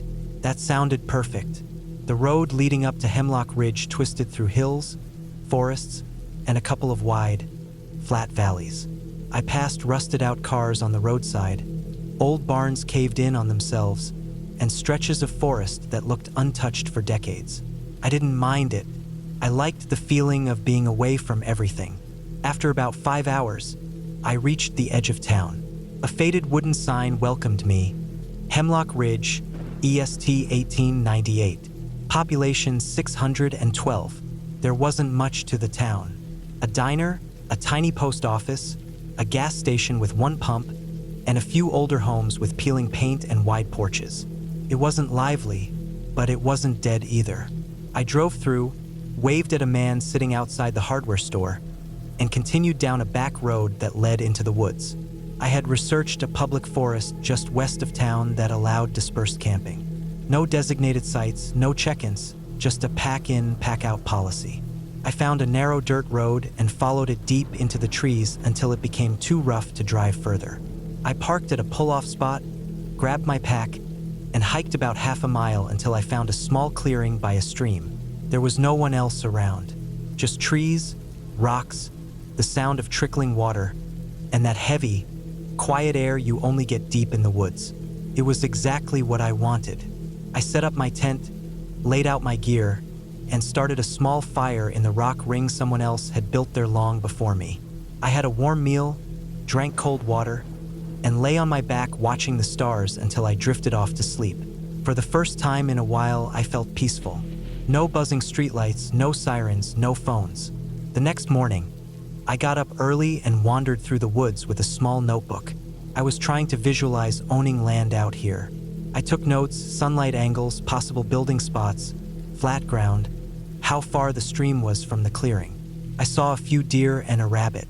That sounded perfect. The road leading up to Hemlock Ridge twisted through hills, forests, and a couple of wide, flat valleys. I passed rusted-out cars on the roadside, old barns caved in on themselves, and stretches of forest that looked untouched for decades. I didn't mind it. I liked the feeling of being away from everything. After about 5 hours, I reached the edge of town. A faded wooden sign welcomed me. Hemlock Ridge, EST 1898. Population 612. There wasn't much to the town. A diner, a tiny post office, a gas station with one pump, and a few older homes with peeling paint and wide porches. It wasn't lively, but it wasn't dead either. I drove through, waved at a man sitting outside the hardware store, and continued down a back road that led into the woods. I had researched a public forest just west of town that allowed dispersed camping. No designated sites, no check-ins, just a pack-in, pack-out policy. I found a narrow dirt road and followed it deep into the trees until it became too rough to drive further. I parked at a pull-off spot, grabbed my pack, and hiked about half a mile until I found a small clearing by a stream. There was no one else around, just trees, rocks, the sound of trickling water, and that heavy, quiet air you only get deep in the woods. It was exactly what I wanted. I set up my tent, laid out my gear, and started a small fire in the rock ring someone else had built there long before me. I had a warm meal, drank cold water, and lay on my back watching the stars until I drifted off to sleep. For the first time in a while, I felt peaceful. No buzzing streetlights, no sirens, no phones. The next morning, I got up early and wandered through the woods with a small notebook. I was trying to visualize owning land out here. I took notes, sunlight angles, possible building spots, flat ground, how far the stream was from the clearing. I saw a few deer and a rabbit.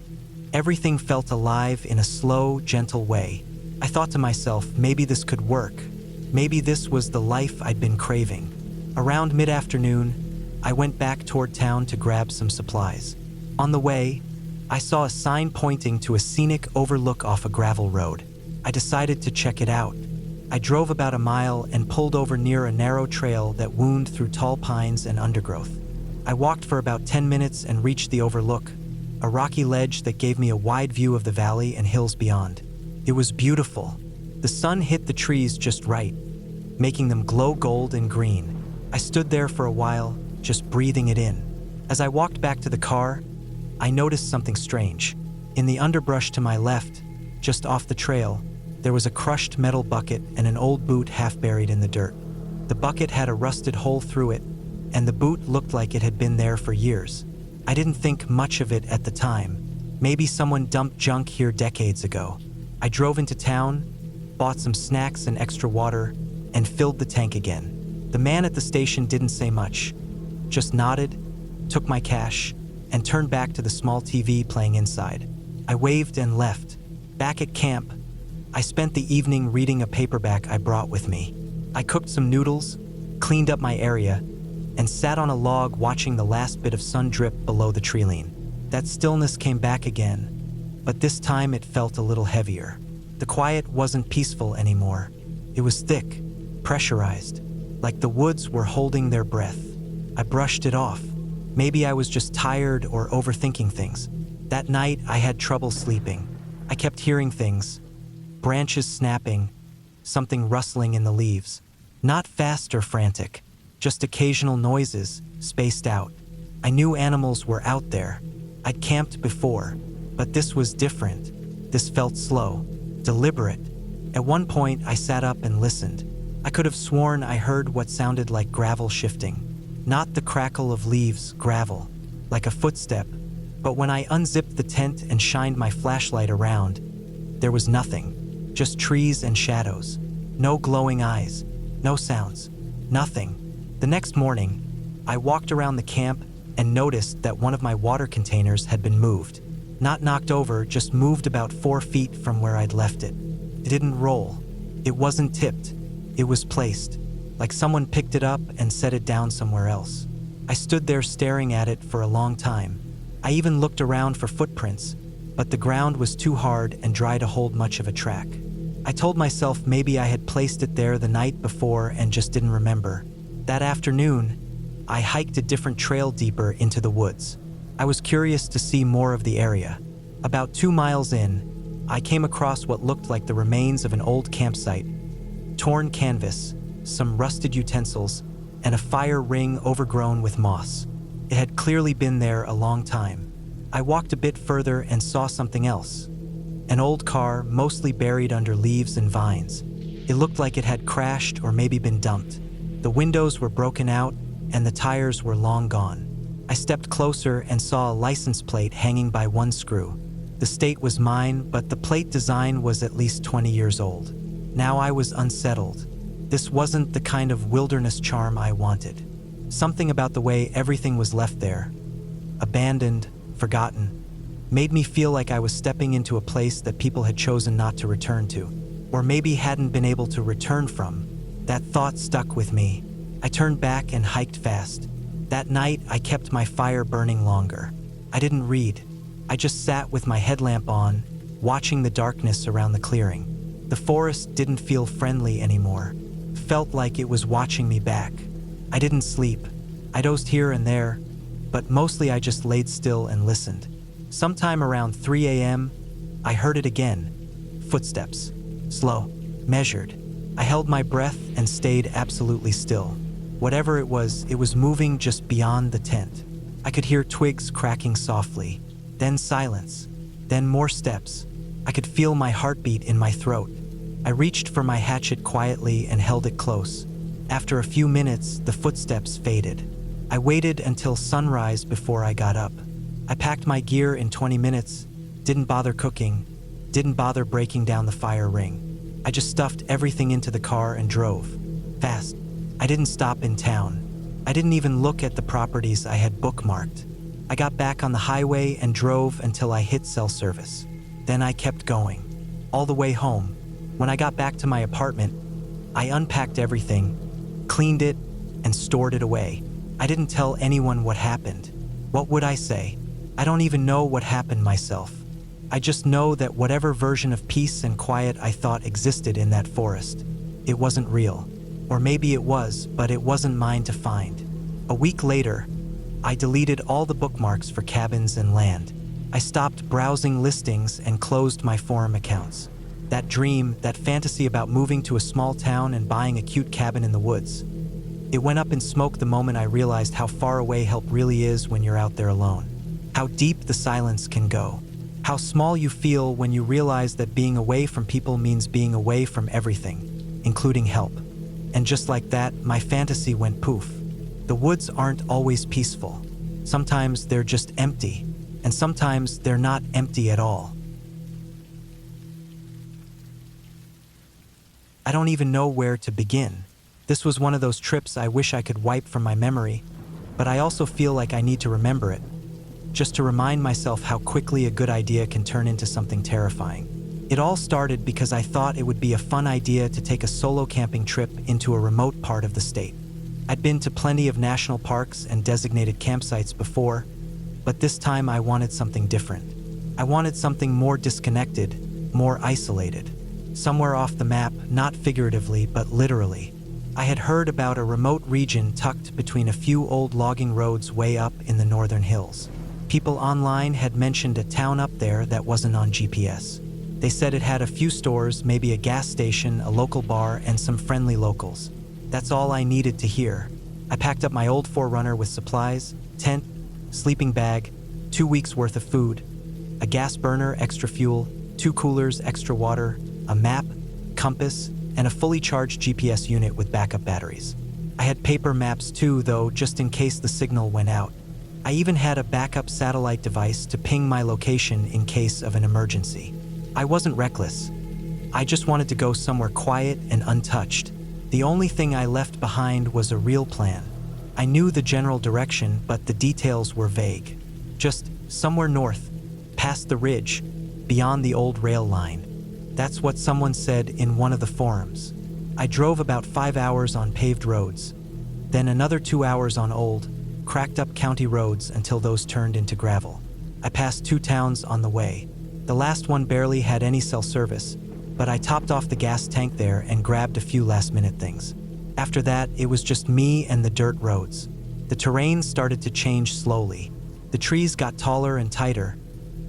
Everything felt alive in a slow, gentle way. I thought to myself, maybe this could work. Maybe this was the life I'd been craving. Around mid-afternoon, I went back toward town to grab some supplies. On the way, I saw a sign pointing to a scenic overlook off a gravel road. I decided to check it out. I drove about a mile and pulled over near a narrow trail that wound through tall pines and undergrowth. I walked for about 10 minutes and reached the overlook, a rocky ledge that gave me a wide view of the valley and hills beyond. It was beautiful. The sun hit the trees just right, making them glow gold and green. I stood there for a while, just breathing it in. As I walked back to the car, I noticed something strange. In the underbrush to my left, just off the trail, there was a crushed metal bucket and an old boot half buried in the dirt. The bucket had a rusted hole through it, and the boot looked like it had been there for years. I didn't think much of it at the time. Maybe someone dumped junk here decades ago. I drove into town, bought some snacks and extra water, and filled the tank again. The man at the station didn't say much, just nodded, took my cash, and turned back to the small TV playing inside. I waved and left. Back at camp, I spent the evening reading a paperback I brought with me. I cooked some noodles, cleaned up my area, and sat on a log watching the last bit of sun drip below the treeline. That stillness came back again, but this time it felt a little heavier. The quiet wasn't peaceful anymore. It was thick, pressurized, like the woods were holding their breath. I brushed it off. Maybe I was just tired or overthinking things. That night, I had trouble sleeping. I kept hearing things, branches snapping, something rustling in the leaves. Not fast or frantic, just occasional noises, spaced out. I knew animals were out there. I'd camped before, but this was different. This felt slow, deliberate. At one point, I sat up and listened. I could have sworn I heard what sounded like gravel shifting. Not the crackle of leaves, gravel, like a footstep. But when I unzipped the tent and shined my flashlight around, there was nothing. Just trees and shadows. No glowing eyes. No sounds. Nothing. The next morning, I walked around the camp and noticed that one of my water containers had been moved. Not knocked over, just moved about 4 feet from where I'd left it. It didn't roll. It wasn't tipped. It was placed, like someone picked it up and set it down somewhere else. I stood there staring at it for a long time. I even looked around for footprints, but the ground was too hard and dry to hold much of a track. I told myself maybe I had placed it there the night before and just didn't remember. That afternoon, I hiked a different trail deeper into the woods. I was curious to see more of the area. About 2 miles in, I came across what looked like the remains of an old campsite. Torn canvas, some rusted utensils, and a fire ring overgrown with moss. It had clearly been there a long time. I walked a bit further and saw something else. An old car, mostly buried under leaves and vines. It looked like it had crashed or maybe been dumped. The windows were broken out, and the tires were long gone. I stepped closer and saw a license plate hanging by one screw. The state was mine, but the plate design was at least 20 years old. Now I was unsettled. This wasn't the kind of wilderness charm I wanted. Something about the way everything was left there, abandoned, forgotten, made me feel like I was stepping into a place that people had chosen not to return to, or maybe hadn't been able to return from. That thought stuck with me. I turned back and hiked fast. That night, I kept my fire burning longer. I didn't read. I just sat with my headlamp on, watching the darkness around the clearing. The forest didn't feel friendly anymore. Felt like it was watching me back. I didn't sleep. I dozed here and there, but mostly I just laid still and listened. Sometime around 3 a.m., I heard it again. Footsteps. Slow. Measured. I held my breath and stayed absolutely still. Whatever it was moving just beyond the tent. I could hear twigs cracking softly, then silence, then more steps. I could feel my heartbeat in my throat. I reached for my hatchet quietly and held it close. After a few minutes, the footsteps faded. I waited until sunrise before I got up. I packed my gear in 20 minutes, didn't bother cooking, didn't bother breaking down the fire ring. I just stuffed everything into the car and drove. Fast. I didn't stop in town. I didn't even look at the properties I had bookmarked. I got back on the highway and drove until I hit cell service. Then I kept going, all the way home. When I got back to my apartment, I unpacked everything, cleaned it, and stored it away. I didn't tell anyone what happened. What would I say? I don't even know what happened myself. I just know that whatever version of peace and quiet I thought existed in that forest, it wasn't real. Or maybe it was, but it wasn't mine to find. A week later, I deleted all the bookmarks for cabins and land. I stopped browsing listings and closed my forum accounts. That dream, that fantasy about moving to a small town and buying a cute cabin in the woods, it went up in smoke the moment I realized how far away help really is when you're out there alone. How deep the silence can go. How small you feel when you realize that being away from people means being away from everything, including help. And just like that, my fantasy went poof. The woods aren't always peaceful. Sometimes they're just empty, and sometimes they're not empty at all. I don't even know where to begin. This was one of those trips I wish I could wipe from my memory, but I also feel like I need to remember it, just to remind myself how quickly a good idea can turn into something terrifying. It all started because I thought it would be a fun idea to take a solo camping trip into a remote part of the state. I'd been to plenty of national parks and designated campsites before, but this time I wanted something different. I wanted something more disconnected, more isolated. Somewhere off the map, not figuratively, but literally. I had heard about a remote region tucked between a few old logging roads way up in the northern hills. People online had mentioned a town up there that wasn't on GPS. They said it had a few stores, maybe a gas station, a local bar, and some friendly locals. That's all I needed to hear. I packed up my old 4Runner with supplies, tent, sleeping bag, 2 weeks worth of food, a gas burner, extra fuel, 2 coolers, extra water, a map, compass, and a fully charged GPS unit with backup batteries. I had paper maps too, though, just in case the signal went out. I even had a backup satellite device to ping my location in case of an emergency. I wasn't reckless. I just wanted to go somewhere quiet and untouched. The only thing I left behind was a real plan. I knew the general direction, but the details were vague. Just somewhere north, past the ridge, beyond the old rail line. That's what someone said in one of the forums. I drove about 5 hours on paved roads, then another 2 hours on old, cracked up county roads until those turned into gravel. I passed 2 towns on the way. The last one barely had any cell service, but I topped off the gas tank there and grabbed a few last-minute things. After that, it was just me and the dirt roads. The terrain started to change slowly. The trees got taller and tighter,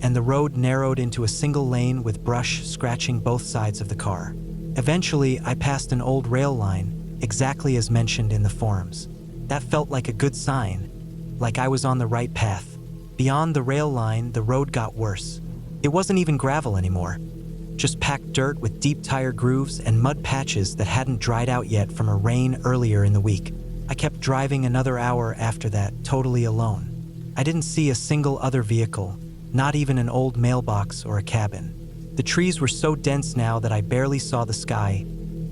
and the road narrowed into a single lane with brush scratching both sides of the car. Eventually, I passed an old rail line, exactly as mentioned in the forums. That felt like a good sign, like I was on the right path. Beyond the rail line, the road got worse. It wasn't even gravel anymore, just packed dirt with deep tire grooves and mud patches that hadn't dried out yet from a rain earlier in the week. I kept driving another hour after that, totally alone. I didn't see a single other vehicle, not even an old mailbox or a cabin. The trees were so dense now that I barely saw the sky,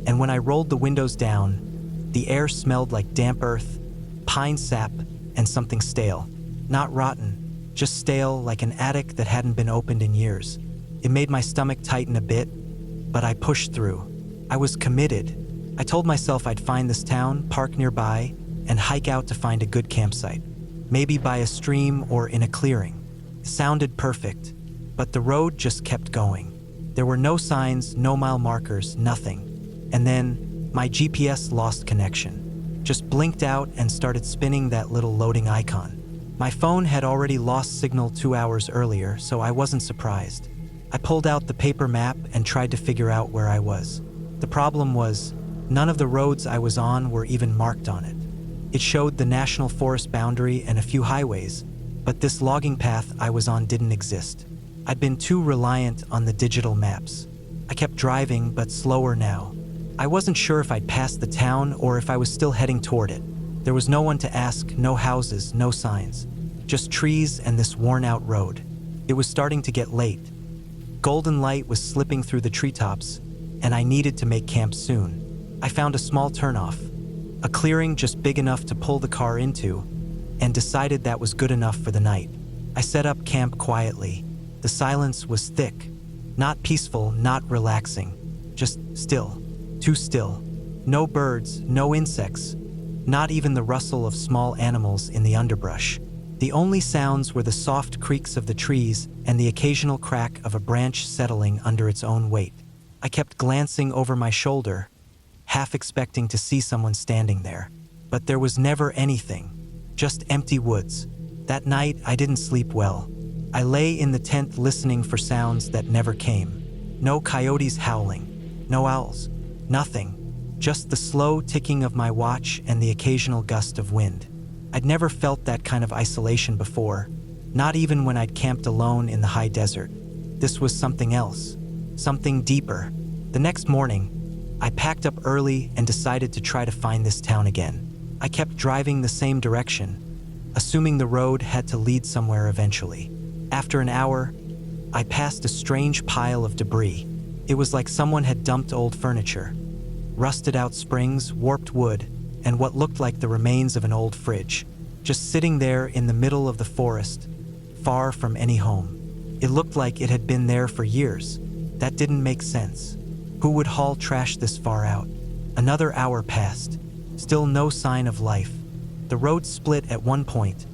and when I rolled the windows down, the air smelled like damp earth, pine sap, and something stale. Not rotten, just stale, like an attic that hadn't been opened in years. It made my stomach tighten a bit, but I pushed through. I was committed. I told myself I'd find this town, park nearby, and hike out to find a good campsite. Maybe by a stream or in a clearing. It sounded perfect, but the road just kept going. There were no signs, no mile markers, nothing. And then my GPS lost connection. Just blinked out and started spinning that little loading icon. My phone had already lost signal 2 hours earlier, so I wasn't surprised. I pulled out the paper map and tried to figure out where I was. The problem was, none of the roads I was on were even marked on it. It showed the national forest boundary and a few highways, but this logging path I was on didn't exist. I'd been too reliant on the digital maps. I kept driving, but slower now. I wasn't sure if I'd passed the town or if I was still heading toward it. There was no one to ask, no houses, no signs. Just trees and this worn-out road. It was starting to get late. Golden light was slipping through the treetops, and I needed to make camp soon. I found a small turnoff, a clearing just big enough to pull the car into, and decided that was good enough for the night. I set up camp quietly. The silence was thick, not peaceful, not relaxing, just still, too still. No birds, no insects, not even the rustle of small animals in the underbrush. The only sounds were the soft creaks of the trees and the occasional crack of a branch settling under its own weight. I kept glancing over my shoulder, half expecting to see someone standing there. But there was never anything, just empty woods. That night, I didn't sleep well. I lay in the tent listening for sounds that never came. No coyotes howling, no owls, nothing. Just the slow ticking of my watch and the occasional gust of wind. I'd never felt that kind of isolation before, not even when I'd camped alone in the high desert. This was something else, something deeper. The next morning, I packed up early and decided to try to find this town again. I kept driving the same direction, assuming the road had to lead somewhere eventually. After an hour, I passed a strange pile of debris. It was like someone had dumped old furniture, rusted out springs, warped wood, and what looked like the remains of an old fridge, just sitting there in the middle of the forest, far from any home. It looked like it had been there for years. That didn't make sense. Who would haul trash this far out? Another hour passed. Still no sign of life. The road split at one point.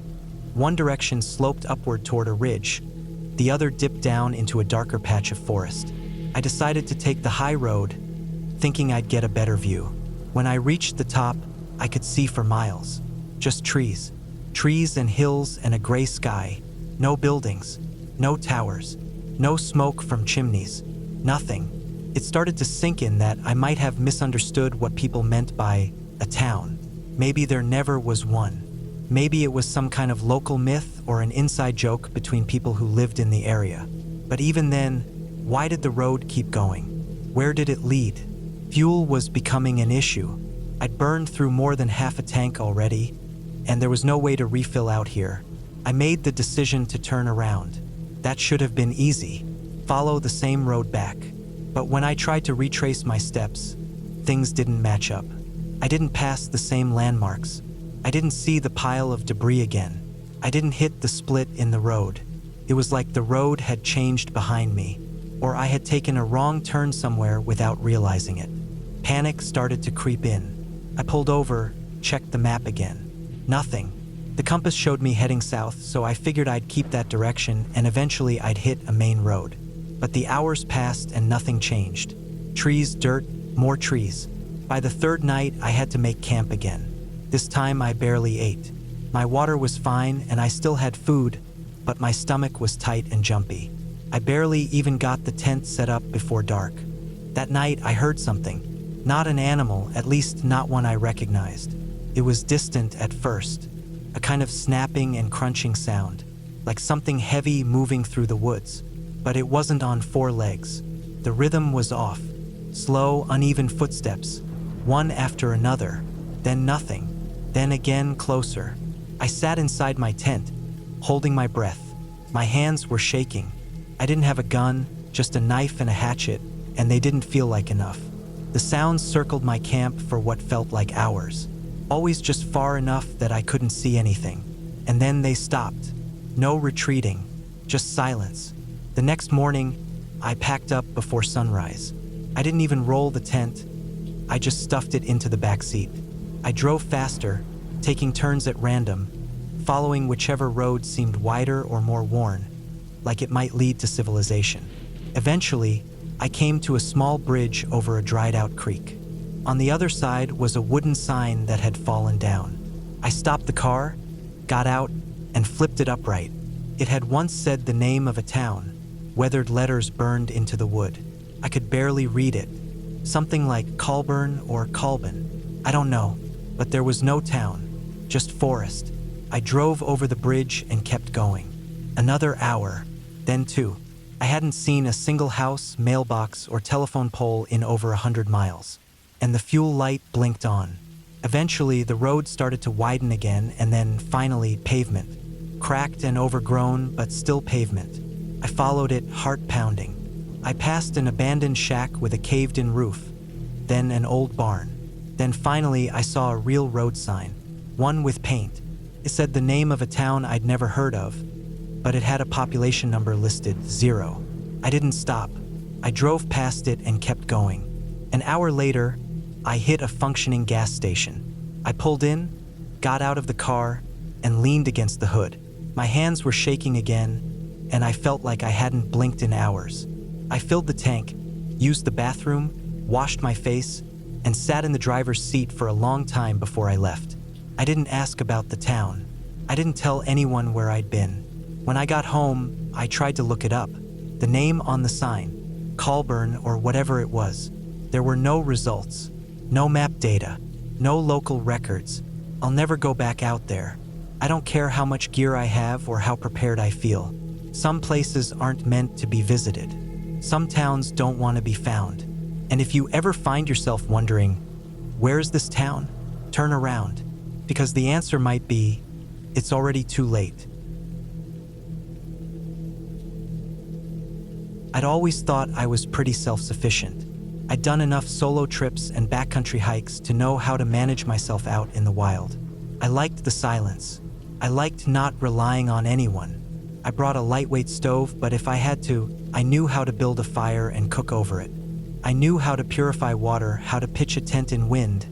One direction sloped upward toward a ridge. The other dipped down into a darker patch of forest. I decided to take the high road, thinking I'd get a better view. When I reached the top, I could see for miles. Just trees. Trees and hills and a gray sky. No buildings. No towers. No smoke from chimneys. Nothing. It started to sink in that I might have misunderstood what people meant by a town. Maybe there never was one. Maybe it was some kind of local myth or an inside joke between people who lived in the area. But even then, why did the road keep going? Where did it lead? Fuel was becoming an issue. I'd burned through more than half a tank already, and there was no way to refill out here. I made the decision to turn around. That should have been easy. Follow the same road back. But when I tried to retrace my steps, things didn't match up. I didn't pass the same landmarks. I didn't see the pile of debris again. I didn't hit the split in the road. It was like the road had changed behind me, or I had taken a wrong turn somewhere without realizing it. Panic started to creep in. I pulled over, checked the map again. Nothing. The compass showed me heading south, so I figured I'd keep that direction and eventually I'd hit a main road. But the hours passed and nothing changed. Trees, dirt, more trees. By the third night, I had to make camp again. This time I barely ate. My water was fine and I still had food, but my stomach was tight and jumpy. I barely even got the tent set up before dark. That night I heard something. Not an animal, at least not one I recognized. It was distant at first, a kind of snapping and crunching sound, like something heavy moving through the woods. But it wasn't on four legs. The rhythm was off. Slow, uneven footsteps, one after another, then nothing, then again closer. I sat inside my tent, holding my breath. My hands were shaking. I didn't have a gun, just a knife and a hatchet, and they didn't feel like enough. The sounds circled my camp for what felt like hours, always just far enough that I couldn't see anything. And then they stopped. No retreating, just silence. The next morning, I packed up before sunrise. I didn't even roll the tent. I just stuffed it into the back seat. I drove faster, taking turns at random, following whichever road seemed wider or more worn, like it might lead to civilization. Eventually, I came to a small bridge over a dried-out creek. On the other side was a wooden sign that had fallen down. I stopped the car, got out, and flipped it upright. It had once said the name of a town, weathered letters burned into the wood. I could barely read it. Something like Colburn or Colbin. I don't know, but there was no town, just forest. I drove over the bridge and kept going. Another hour, then two. I hadn't seen a single house, mailbox, or telephone pole in over 100 miles. And the fuel light blinked on. Eventually, the road started to widen again, and then, finally, pavement. Cracked and overgrown, but still pavement. I followed it, heart pounding. I passed an abandoned shack with a caved-in roof, then an old barn. Then finally, I saw a real road sign, one with paint. It said the name of a town I'd never heard of, but it had a population number listed 0. I didn't stop. I drove past it and kept going. An hour later, I hit a functioning gas station. I pulled in, got out of the car, and leaned against the hood. My hands were shaking again, and I felt like I hadn't blinked in hours. I filled the tank, used the bathroom, washed my face, and sat in the driver's seat for a long time before I left. I didn't ask about the town. I didn't tell anyone where I'd been. When I got home, I tried to look it up. The name on the sign, Colburn or whatever it was. There were no results, no map data, no local records. I'll never go back out there. I don't care how much gear I have or how prepared I feel. Some places aren't meant to be visited. Some towns don't want to be found. And if you ever find yourself wondering, where's this town? Turn around, because the answer might be, it's already too late. I'd always thought I was pretty self-sufficient. I'd done enough solo trips and backcountry hikes to know how to manage myself out in the wild. I liked the silence. I liked not relying on anyone. I brought a lightweight stove, but if I had to, I knew how to build a fire and cook over it. I knew how to purify water, how to pitch a tent in wind,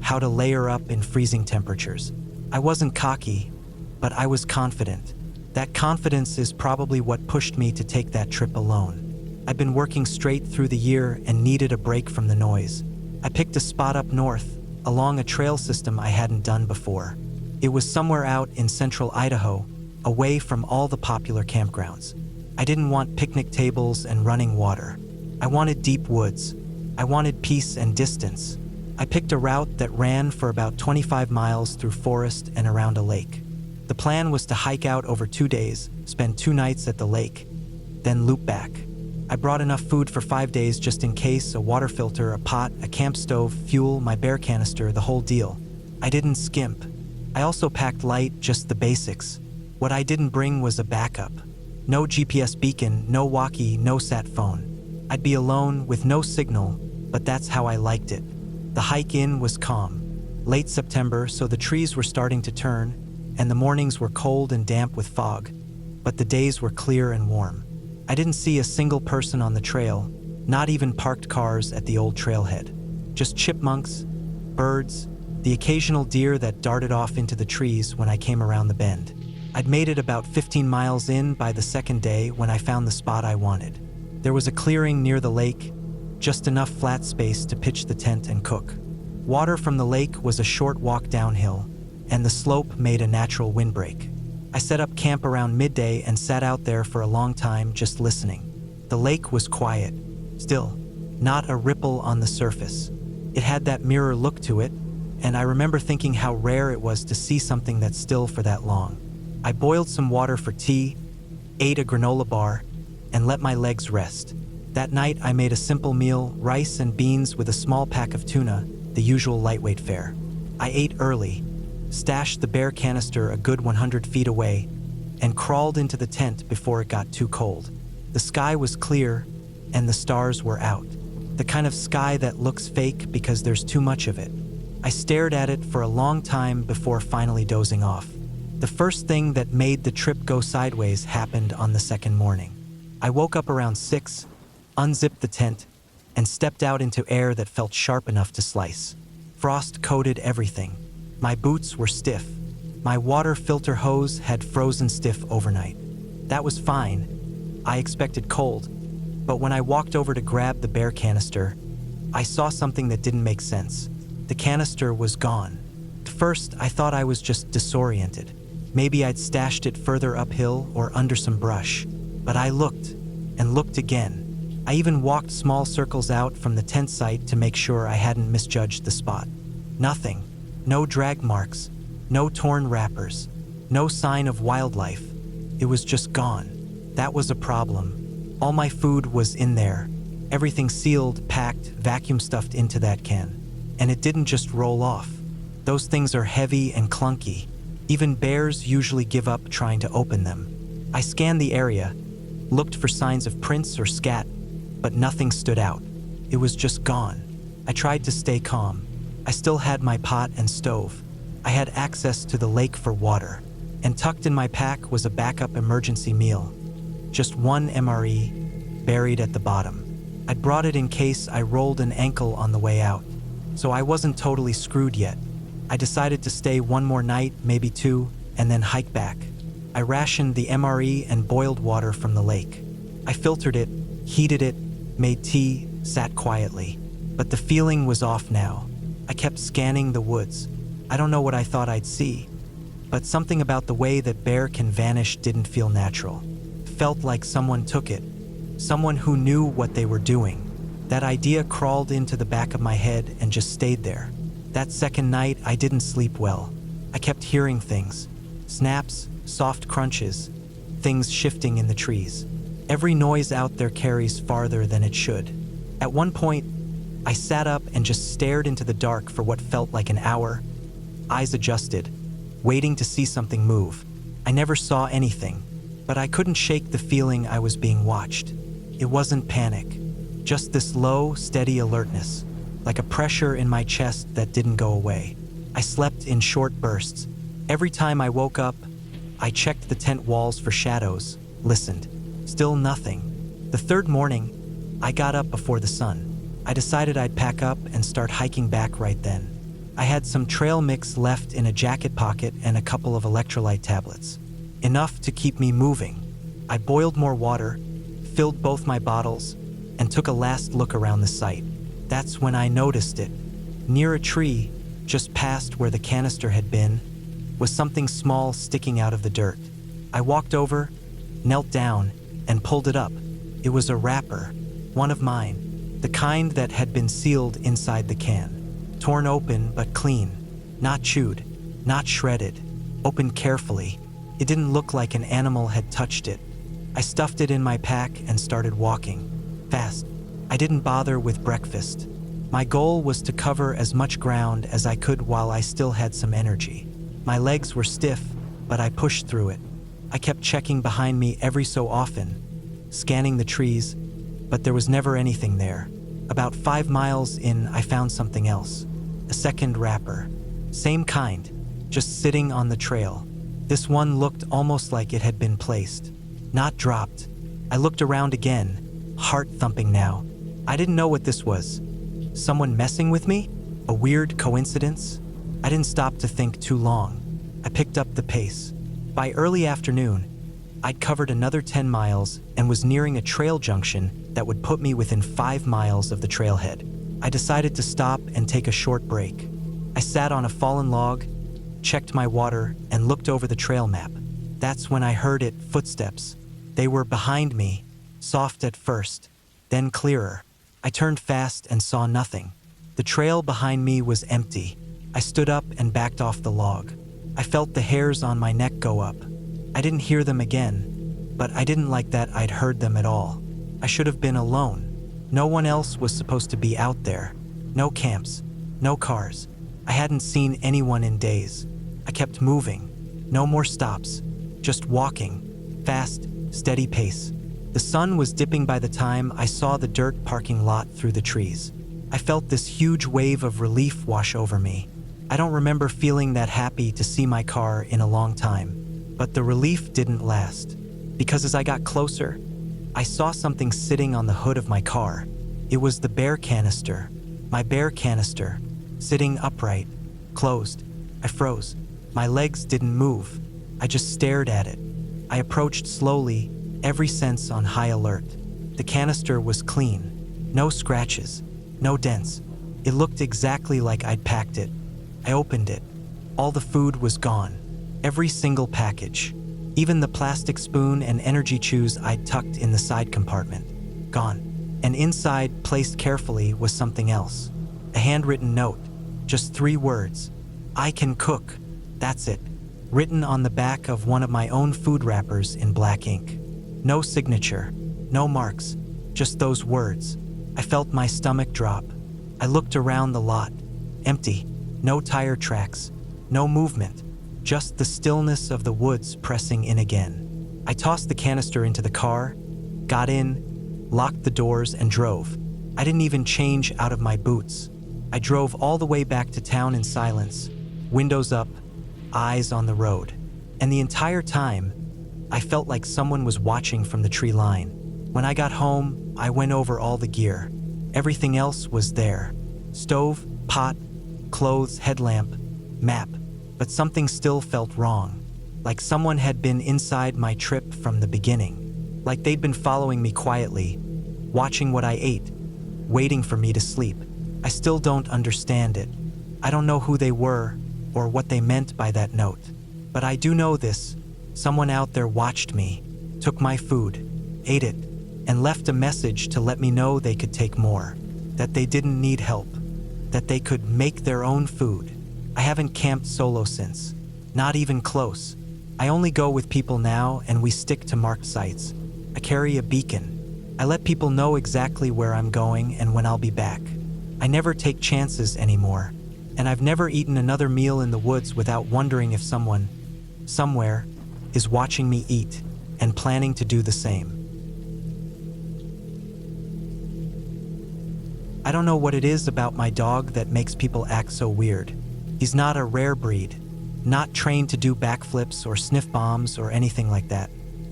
how to layer up in freezing temperatures. I wasn't cocky, but I was confident. That confidence is probably what pushed me to take that trip alone. I'd been working straight through the year and needed a break from the noise. I picked a spot up north, along a trail system I hadn't done before. It was somewhere out in central Idaho, away from all the popular campgrounds. I didn't want picnic tables and running water. I wanted deep woods. I wanted peace and distance. I picked a route that ran for about 25 miles through forest and around a lake. The plan was to hike out over 2 days, spend 2 nights at the lake, then loop back. I brought enough food for 5 days just in case, a water filter, a pot, a camp stove, fuel, my bear canister, the whole deal. I didn't skimp. I also packed light, just the basics. What I didn't bring was a backup. No GPS beacon, no walkie, no sat phone. I'd be alone with no signal, but that's how I liked it. The hike in was calm. Late September, so the trees were starting to turn, and the mornings were cold and damp with fog, but the days were clear and warm. I didn't see a single person on the trail, not even parked cars at the old trailhead. Just chipmunks, birds, the occasional deer that darted off into the trees when I came around the bend. I'd made it about 15 miles in by the second day when I found the spot I wanted. There was a clearing near the lake, just enough flat space to pitch the tent and cook. Water from the lake was a short walk downhill, and the slope made a natural windbreak. I set up camp around midday and sat out there for a long time just listening. The lake was quiet, still, not a ripple on the surface. It had that mirror look to it, and I remember thinking how rare it was to see something that still for that long. I boiled some water for tea, ate a granola bar, and let my legs rest. That night I made a simple meal, rice and beans with a small pack of tuna, the usual lightweight fare. I ate early, stashed the bear canister a good 100 feet away, and crawled into the tent before it got too cold. The sky was clear, and the stars were out. The kind of sky that looks fake because there's too much of it. I stared at it for a long time before finally dozing off. The first thing that made the trip go sideways happened on the second morning. I woke up around 6, unzipped the tent, and stepped out into air that felt sharp enough to slice. Frost coated everything. My boots were stiff. My water filter hose had frozen stiff overnight. That was fine. I expected cold, but when I walked over to grab the bear canister, I saw something that didn't make sense. The canister was gone. At first, I thought I was just disoriented. Maybe I'd stashed it further uphill or under some brush. But I looked, and looked again. I even walked small circles out from the tent site to make sure I hadn't misjudged the spot. Nothing. No drag marks, no torn wrappers, no sign of wildlife. It was just gone. That was a problem. All my food was in there. Everything sealed, packed, vacuum stuffed into that can. And it didn't just roll off. Those things are heavy and clunky. Even bears usually give up trying to open them. I scanned the area, looked for signs of prints or scat, but nothing stood out. It was just gone. I tried to stay calm. I still had my pot and stove. I had access to the lake for water. And tucked in my pack was a backup emergency meal. Just one MRE, buried at the bottom. I'd brought it in case I rolled an ankle on the way out. So I wasn't totally screwed yet. I decided to stay one more night, maybe two, and then hike back. I rationed the MRE and boiled water from the lake. I filtered it, heated it, made tea, sat quietly. But the feeling was off now. I kept scanning the woods. I don't know what I thought I'd see, but something about the way that bear can vanish didn't feel natural. Felt like someone took it. Someone who knew what they were doing. That idea crawled into the back of my head and just stayed there. That second night, I didn't sleep well. I kept hearing things. Snaps, soft crunches, things shifting in the trees. Every noise out there carries farther than it should. At one point, I sat up and just stared into the dark for what felt like an hour. Eyes adjusted, waiting to see something move. I never saw anything, but I couldn't shake the feeling I was being watched. It wasn't panic, just this low, steady alertness, like a pressure in my chest that didn't go away. I slept in short bursts. Every time I woke up, I checked the tent walls for shadows, listened. Still nothing. The third morning, I got up before the sun. I decided I'd pack up and start hiking back right then. I had some trail mix left in a jacket pocket and a couple of electrolyte tablets. Enough to keep me moving. I boiled more water, filled both my bottles, and took a last look around the site. That's when I noticed it. Near a tree, just past where the canister had been, was something small sticking out of the dirt. I walked over, knelt down, and pulled it up. It was a wrapper, one of mine, the kind that had been sealed inside the can. Torn open but clean, not chewed, not shredded, opened carefully. It didn't look like an animal had touched it. I stuffed it in my pack and started walking, fast. I didn't bother with breakfast. My goal was to cover as much ground as I could while I still had some energy. My legs were stiff, but I pushed through it. I kept checking behind me every so often, scanning the trees, but there was never anything there. About 5 miles in, I found something else. A second wrapper. Same kind, just sitting on the trail. This one looked almost like it had been placed, not dropped. I looked around again, heart thumping now. I didn't know what this was. Someone messing with me? A weird coincidence? I didn't stop to think too long. I picked up the pace. By early afternoon, I'd covered another 10 miles and was nearing a trail junction that would put me within 5 miles of the trailhead. I decided to stop and take a short break. I sat on a fallen log, checked my water, and looked over the trail map. That's when I heard it, footsteps. They were behind me, soft at first, then clearer. I turned fast and saw nothing. The trail behind me was empty. I stood up and backed off the log. I felt the hairs on my neck go up. I didn't hear them again, but I didn't like that I'd heard them at all. I should have been alone. No one else was supposed to be out there. No camps, no cars. I hadn't seen anyone in days. I kept moving. No more stops. Just walking. Fast, steady pace. The sun was dipping by the time I saw the dirt parking lot through the trees. I felt this huge wave of relief wash over me. I don't remember feeling that happy to see my car in a long time. But the relief didn't last, because as I got closer, I saw something sitting on the hood of my car. It was the bear canister, my bear canister, sitting upright, closed. I froze. My legs didn't move. I just stared at it. I approached slowly, every sense on high alert. The canister was clean. No scratches, no dents. It looked exactly like I'd packed it. I opened it. All the food was gone. Every single package. Even the plastic spoon and energy chews I'd tucked in the side compartment. Gone. And inside, placed carefully, was something else. A handwritten note. Just 3 words. I can cook. That's it. Written on the back of one of my own food wrappers in black ink. No signature. No marks, just those words. I felt my stomach drop. I looked around the lot. Empty. No tire tracks. No movement. Just the stillness of the woods pressing in again. I tossed the canister into the car, got in, locked the doors, and drove. I didn't even change out of my boots. I drove all the way back to town in silence, windows up, eyes on the road. And the entire time, I felt like someone was watching from the tree line. When I got home, I went over all the gear. Everything else was there. Stove, pot, clothes, headlamp, map. But something still felt wrong. Like someone had been inside my trip from the beginning. Like they'd been following me quietly, watching what I ate, waiting for me to sleep. I still don't understand it. I don't know who they were or what they meant by that note. But I do know this. Someone out there watched me, took my food, ate it, and left a message to let me know they could take more, that they didn't need help, that they could make their own food. I haven't camped solo since, not even close. I only go with people now, and we stick to marked sites. I carry a beacon. I let people know exactly where I'm going and when I'll be back. I never take chances anymore, and I've never eaten another meal in the woods without wondering if someone, somewhere, is watching me eat and planning to do the same. I don't know what it is about my dog that makes people act so weird. He's not a rare breed, not trained to do backflips or sniff bombs or anything like that.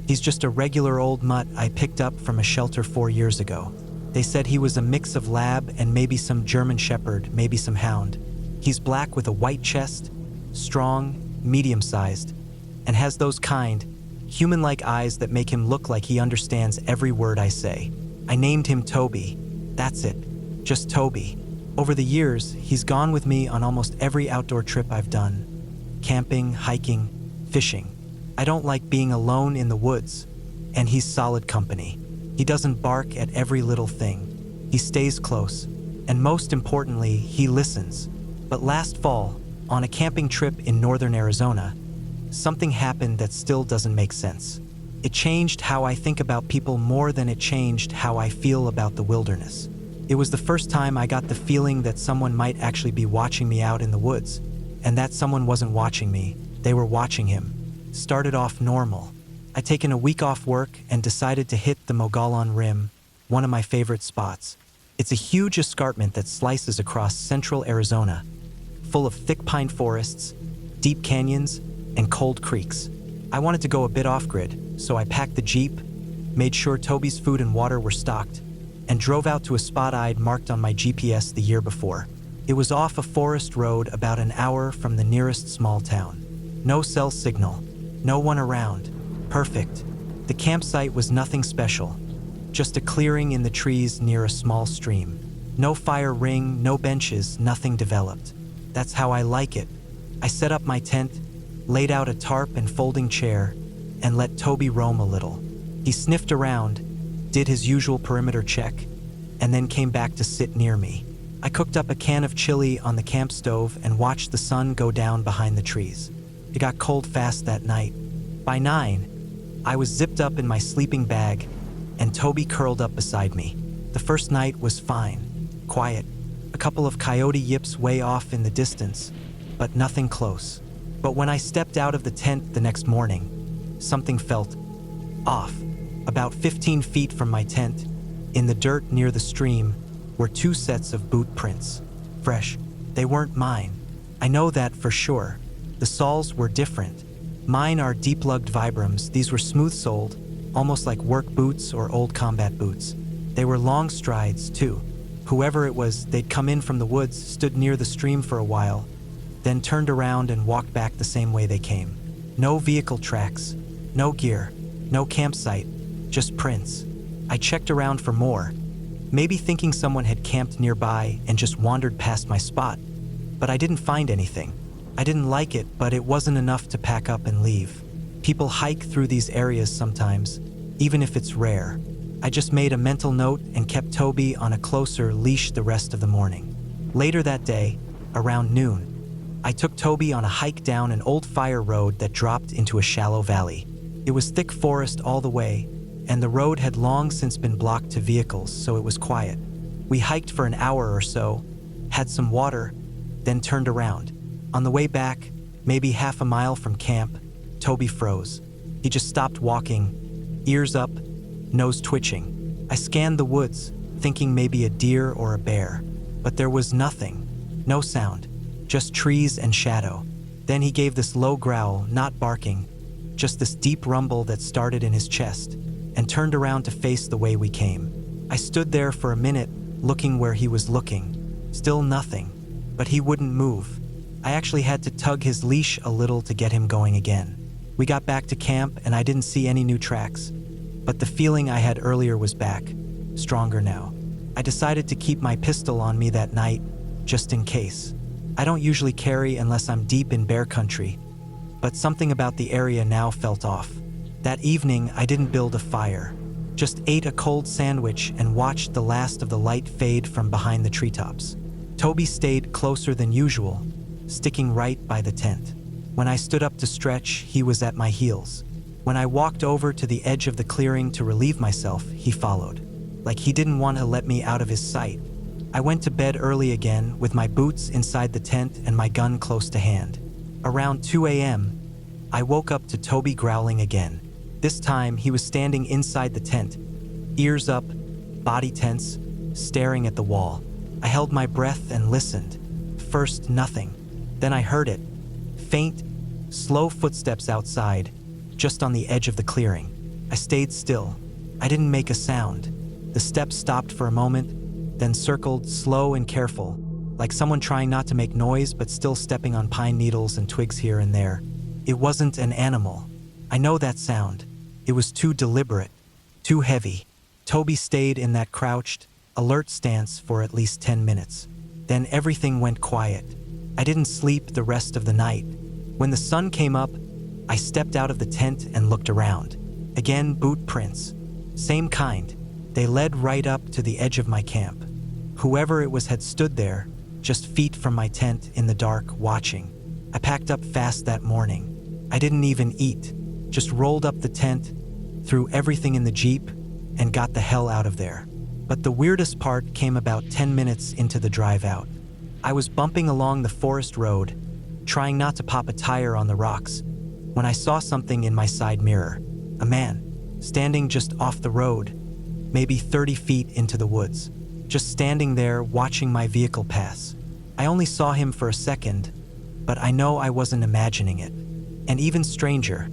He's just a regular old mutt I picked up from a shelter 4 years ago. They said he was a mix of lab and maybe some German shepherd, maybe some hound. He's black with a white chest, strong, medium-sized, and has those kind, human-like eyes that make him look like he understands every word I say. I named him Toby. That's it, just Toby. Over the years, he's gone with me on almost every outdoor trip I've done. Camping, hiking, fishing. I don't like being alone in the woods, and he's solid company. He doesn't bark at every little thing. He stays close, and most importantly, he listens. But last fall, on a camping trip in northern Arizona, something happened that still doesn't make sense. It changed how I think about people more than it changed how I feel about the wilderness. It was the first time I got the feeling that someone might actually be watching me out in the woods, and that someone wasn't watching me, they were watching him. Started off normal. I'd taken a week off work and decided to hit the Mogollon Rim, one of my favorite spots. It's a huge escarpment that slices across central Arizona, full of thick pine forests, deep canyons, and cold creeks. I wanted to go a bit off-grid, so I packed the Jeep, made sure Toby's food and water were stocked, and drove out to a spot I'd marked on my GPS the year before. It was off a forest road about an hour from the nearest small town. No cell signal, no one around. Perfect. The campsite was nothing special, just a clearing in the trees near a small stream. No fire ring, no benches, nothing developed. That's how I like it. I set up my tent, laid out a tarp and folding chair, and let Toby roam a little. He sniffed around, did his usual perimeter check, and then came back to sit near me. I cooked up a can of chili on the camp stove and watched the sun go down behind the trees. It got cold fast that night. By 9, I was zipped up in my sleeping bag, and Toby curled up beside me. The first night was fine, quiet. A couple of coyote yips way off in the distance, but nothing close. But when I stepped out of the tent the next morning, something felt off. About 15 feet from my tent, in the dirt near the stream, were 2 sets of boot prints. Fresh. They weren't mine. I know that for sure. The soles were different. Mine are deep-lugged Vibrams. These were smooth-soled, almost like work boots or old combat boots. They were long strides, too. Whoever it was, they'd come in from the woods, stood near the stream for a while, then turned around and walked back the same way they came. No vehicle tracks, no gear, no campsite, just prints. I checked around for more, maybe thinking someone had camped nearby and just wandered past my spot, but I didn't find anything. I didn't like it, but it wasn't enough to pack up and leave. People hike through these areas sometimes, even if it's rare. I just made a mental note and kept Toby on a closer leash the rest of the morning. Later that day, around noon, I took Toby on a hike down an old fire road that dropped into a shallow valley. It was thick forest all the way, and the road had long since been blocked to vehicles, so it was quiet. We hiked for an hour or so, had some water, then turned around. On the way back, maybe half a mile from camp, Toby froze. He just stopped walking, ears up, nose twitching. I scanned the woods, thinking maybe a deer or a bear, but there was nothing. No sound, just trees and shadow. Then he gave this low growl, not barking, just this deep rumble that started in his chest, and turned around to face the way we came. I stood there for a minute, looking where he was looking. Still nothing, but he wouldn't move. I actually had to tug his leash a little to get him going again. We got back to camp and I didn't see any new tracks, but the feeling I had earlier was back, stronger now. I decided to keep my pistol on me that night, just in case. I don't usually carry unless I'm deep in bear country, but something about the area now felt off. That evening, I didn't build a fire, just ate a cold sandwich and watched the last of the light fade from behind the treetops. Toby stayed closer than usual, sticking right by the tent. When I stood up to stretch, he was at my heels. When I walked over to the edge of the clearing to relieve myself, he followed, like he didn't want to let me out of his sight. I went to bed early again, with my boots inside the tent and my gun close to hand. Around 2 a.m., I woke up to Toby growling again. This time, he was standing inside the tent, ears up, body tense, staring at the wall. I held my breath and listened. First, nothing. Then I heard it. Faint, slow footsteps outside, just on the edge of the clearing. I stayed still. I didn't make a sound. The steps stopped for a moment, then circled, slow and careful, like someone trying not to make noise but still stepping on pine needles and twigs here and there. It wasn't an animal. I know that sound. It was too deliberate, too heavy. Toby stayed in that crouched, alert stance for at least 10 minutes. Then everything went quiet. I didn't sleep the rest of the night. When the sun came up, I stepped out of the tent and looked around. Again, boot prints. Same kind. They led right up to the edge of my camp. Whoever it was had stood there, just feet from my tent in the dark, watching. I packed up fast that morning. I didn't even eat. Just rolled up the tent, threw everything in the Jeep, and got the hell out of there. But the weirdest part came about 10 minutes into the drive out. I was bumping along the forest road, trying not to pop a tire on the rocks, when I saw something in my side mirror. A man, standing just off the road, maybe 30 feet into the woods, just standing there watching my vehicle pass. I only saw him for a second, but I know I wasn't imagining it. And even stranger,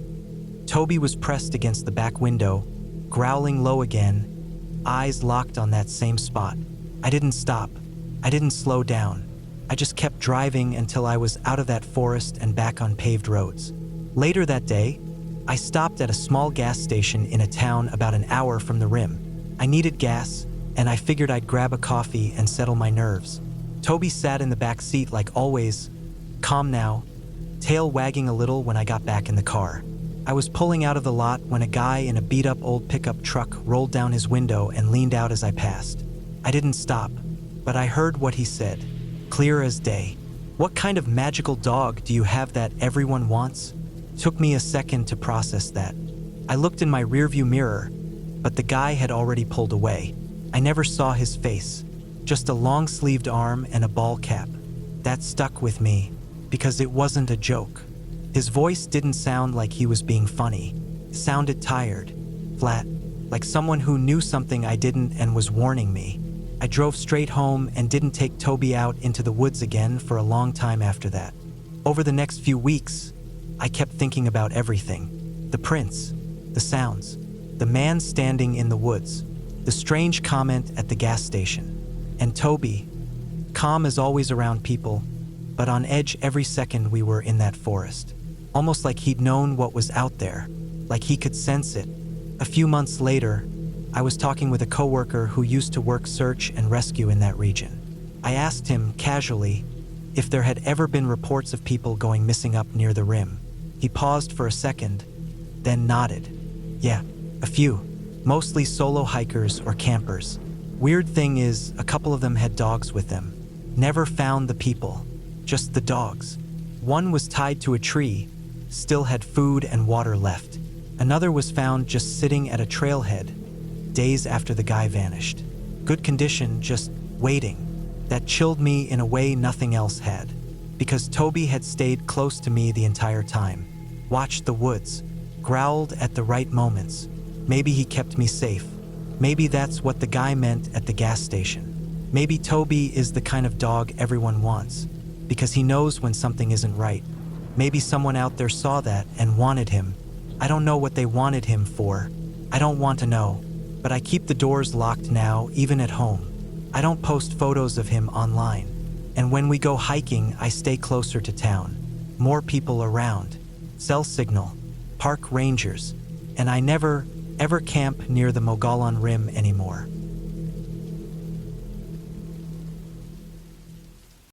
Toby was pressed against the back window, growling low again, eyes locked on that same spot. I didn't stop. I didn't slow down. I just kept driving until I was out of that forest and back on paved roads. Later that day, I stopped at a small gas station in a town about an hour from the rim. I needed gas, and I figured I'd grab a coffee and settle my nerves. Toby sat in the back seat like always, calm now, tail wagging a little when I got back in the car. I was pulling out of the lot when a guy in a beat-up old pickup truck rolled down his window and leaned out as I passed. I didn't stop, but I heard what he said, clear as day. "What kind of magical dog do you have that everyone wants?" Took me a second to process that. I looked in my rearview mirror, but the guy had already pulled away. I never saw his face, just a long-sleeved arm and a ball cap. That stuck with me, because it wasn't a joke. His voice didn't sound like he was being funny. It sounded tired, flat, like someone who knew something I didn't and was warning me. I drove straight home and didn't take Toby out into the woods again for a long time after that. Over the next few weeks, I kept thinking about everything. The prints, the sounds, the man standing in the woods, the strange comment at the gas station. And Toby, calm as always around people, but on edge every second we were in that forest. Almost like he'd known what was out there, like he could sense it. A few months later, I was talking with a coworker who used to work search and rescue in that region. I asked him, casually, if there had ever been reports of people going missing up near the rim. He paused for a second, then nodded. Yeah, a few. Mostly solo hikers or campers. Weird thing is, a couple of them had dogs with them. Never found the people, just the dogs. One was tied to a tree, still had food and water left. Another was found just sitting at a trailhead, days after the guy vanished. Good condition, just waiting. That chilled me in a way nothing else had. Because Toby had stayed close to me the entire time, watched the woods, growled at the right moments. Maybe he kept me safe. Maybe that's what the guy meant at the gas station. Maybe Toby is the kind of dog everyone wants, because he knows when something isn't right. Maybe someone out there saw that and wanted him. I don't know what they wanted him for. I don't want to know. But I keep the doors locked now, even at home. I don't post photos of him online. And when we go hiking, I stay closer to town. More people around. Cell signal. Park rangers. And I never, ever camp near the Mogollon Rim anymore.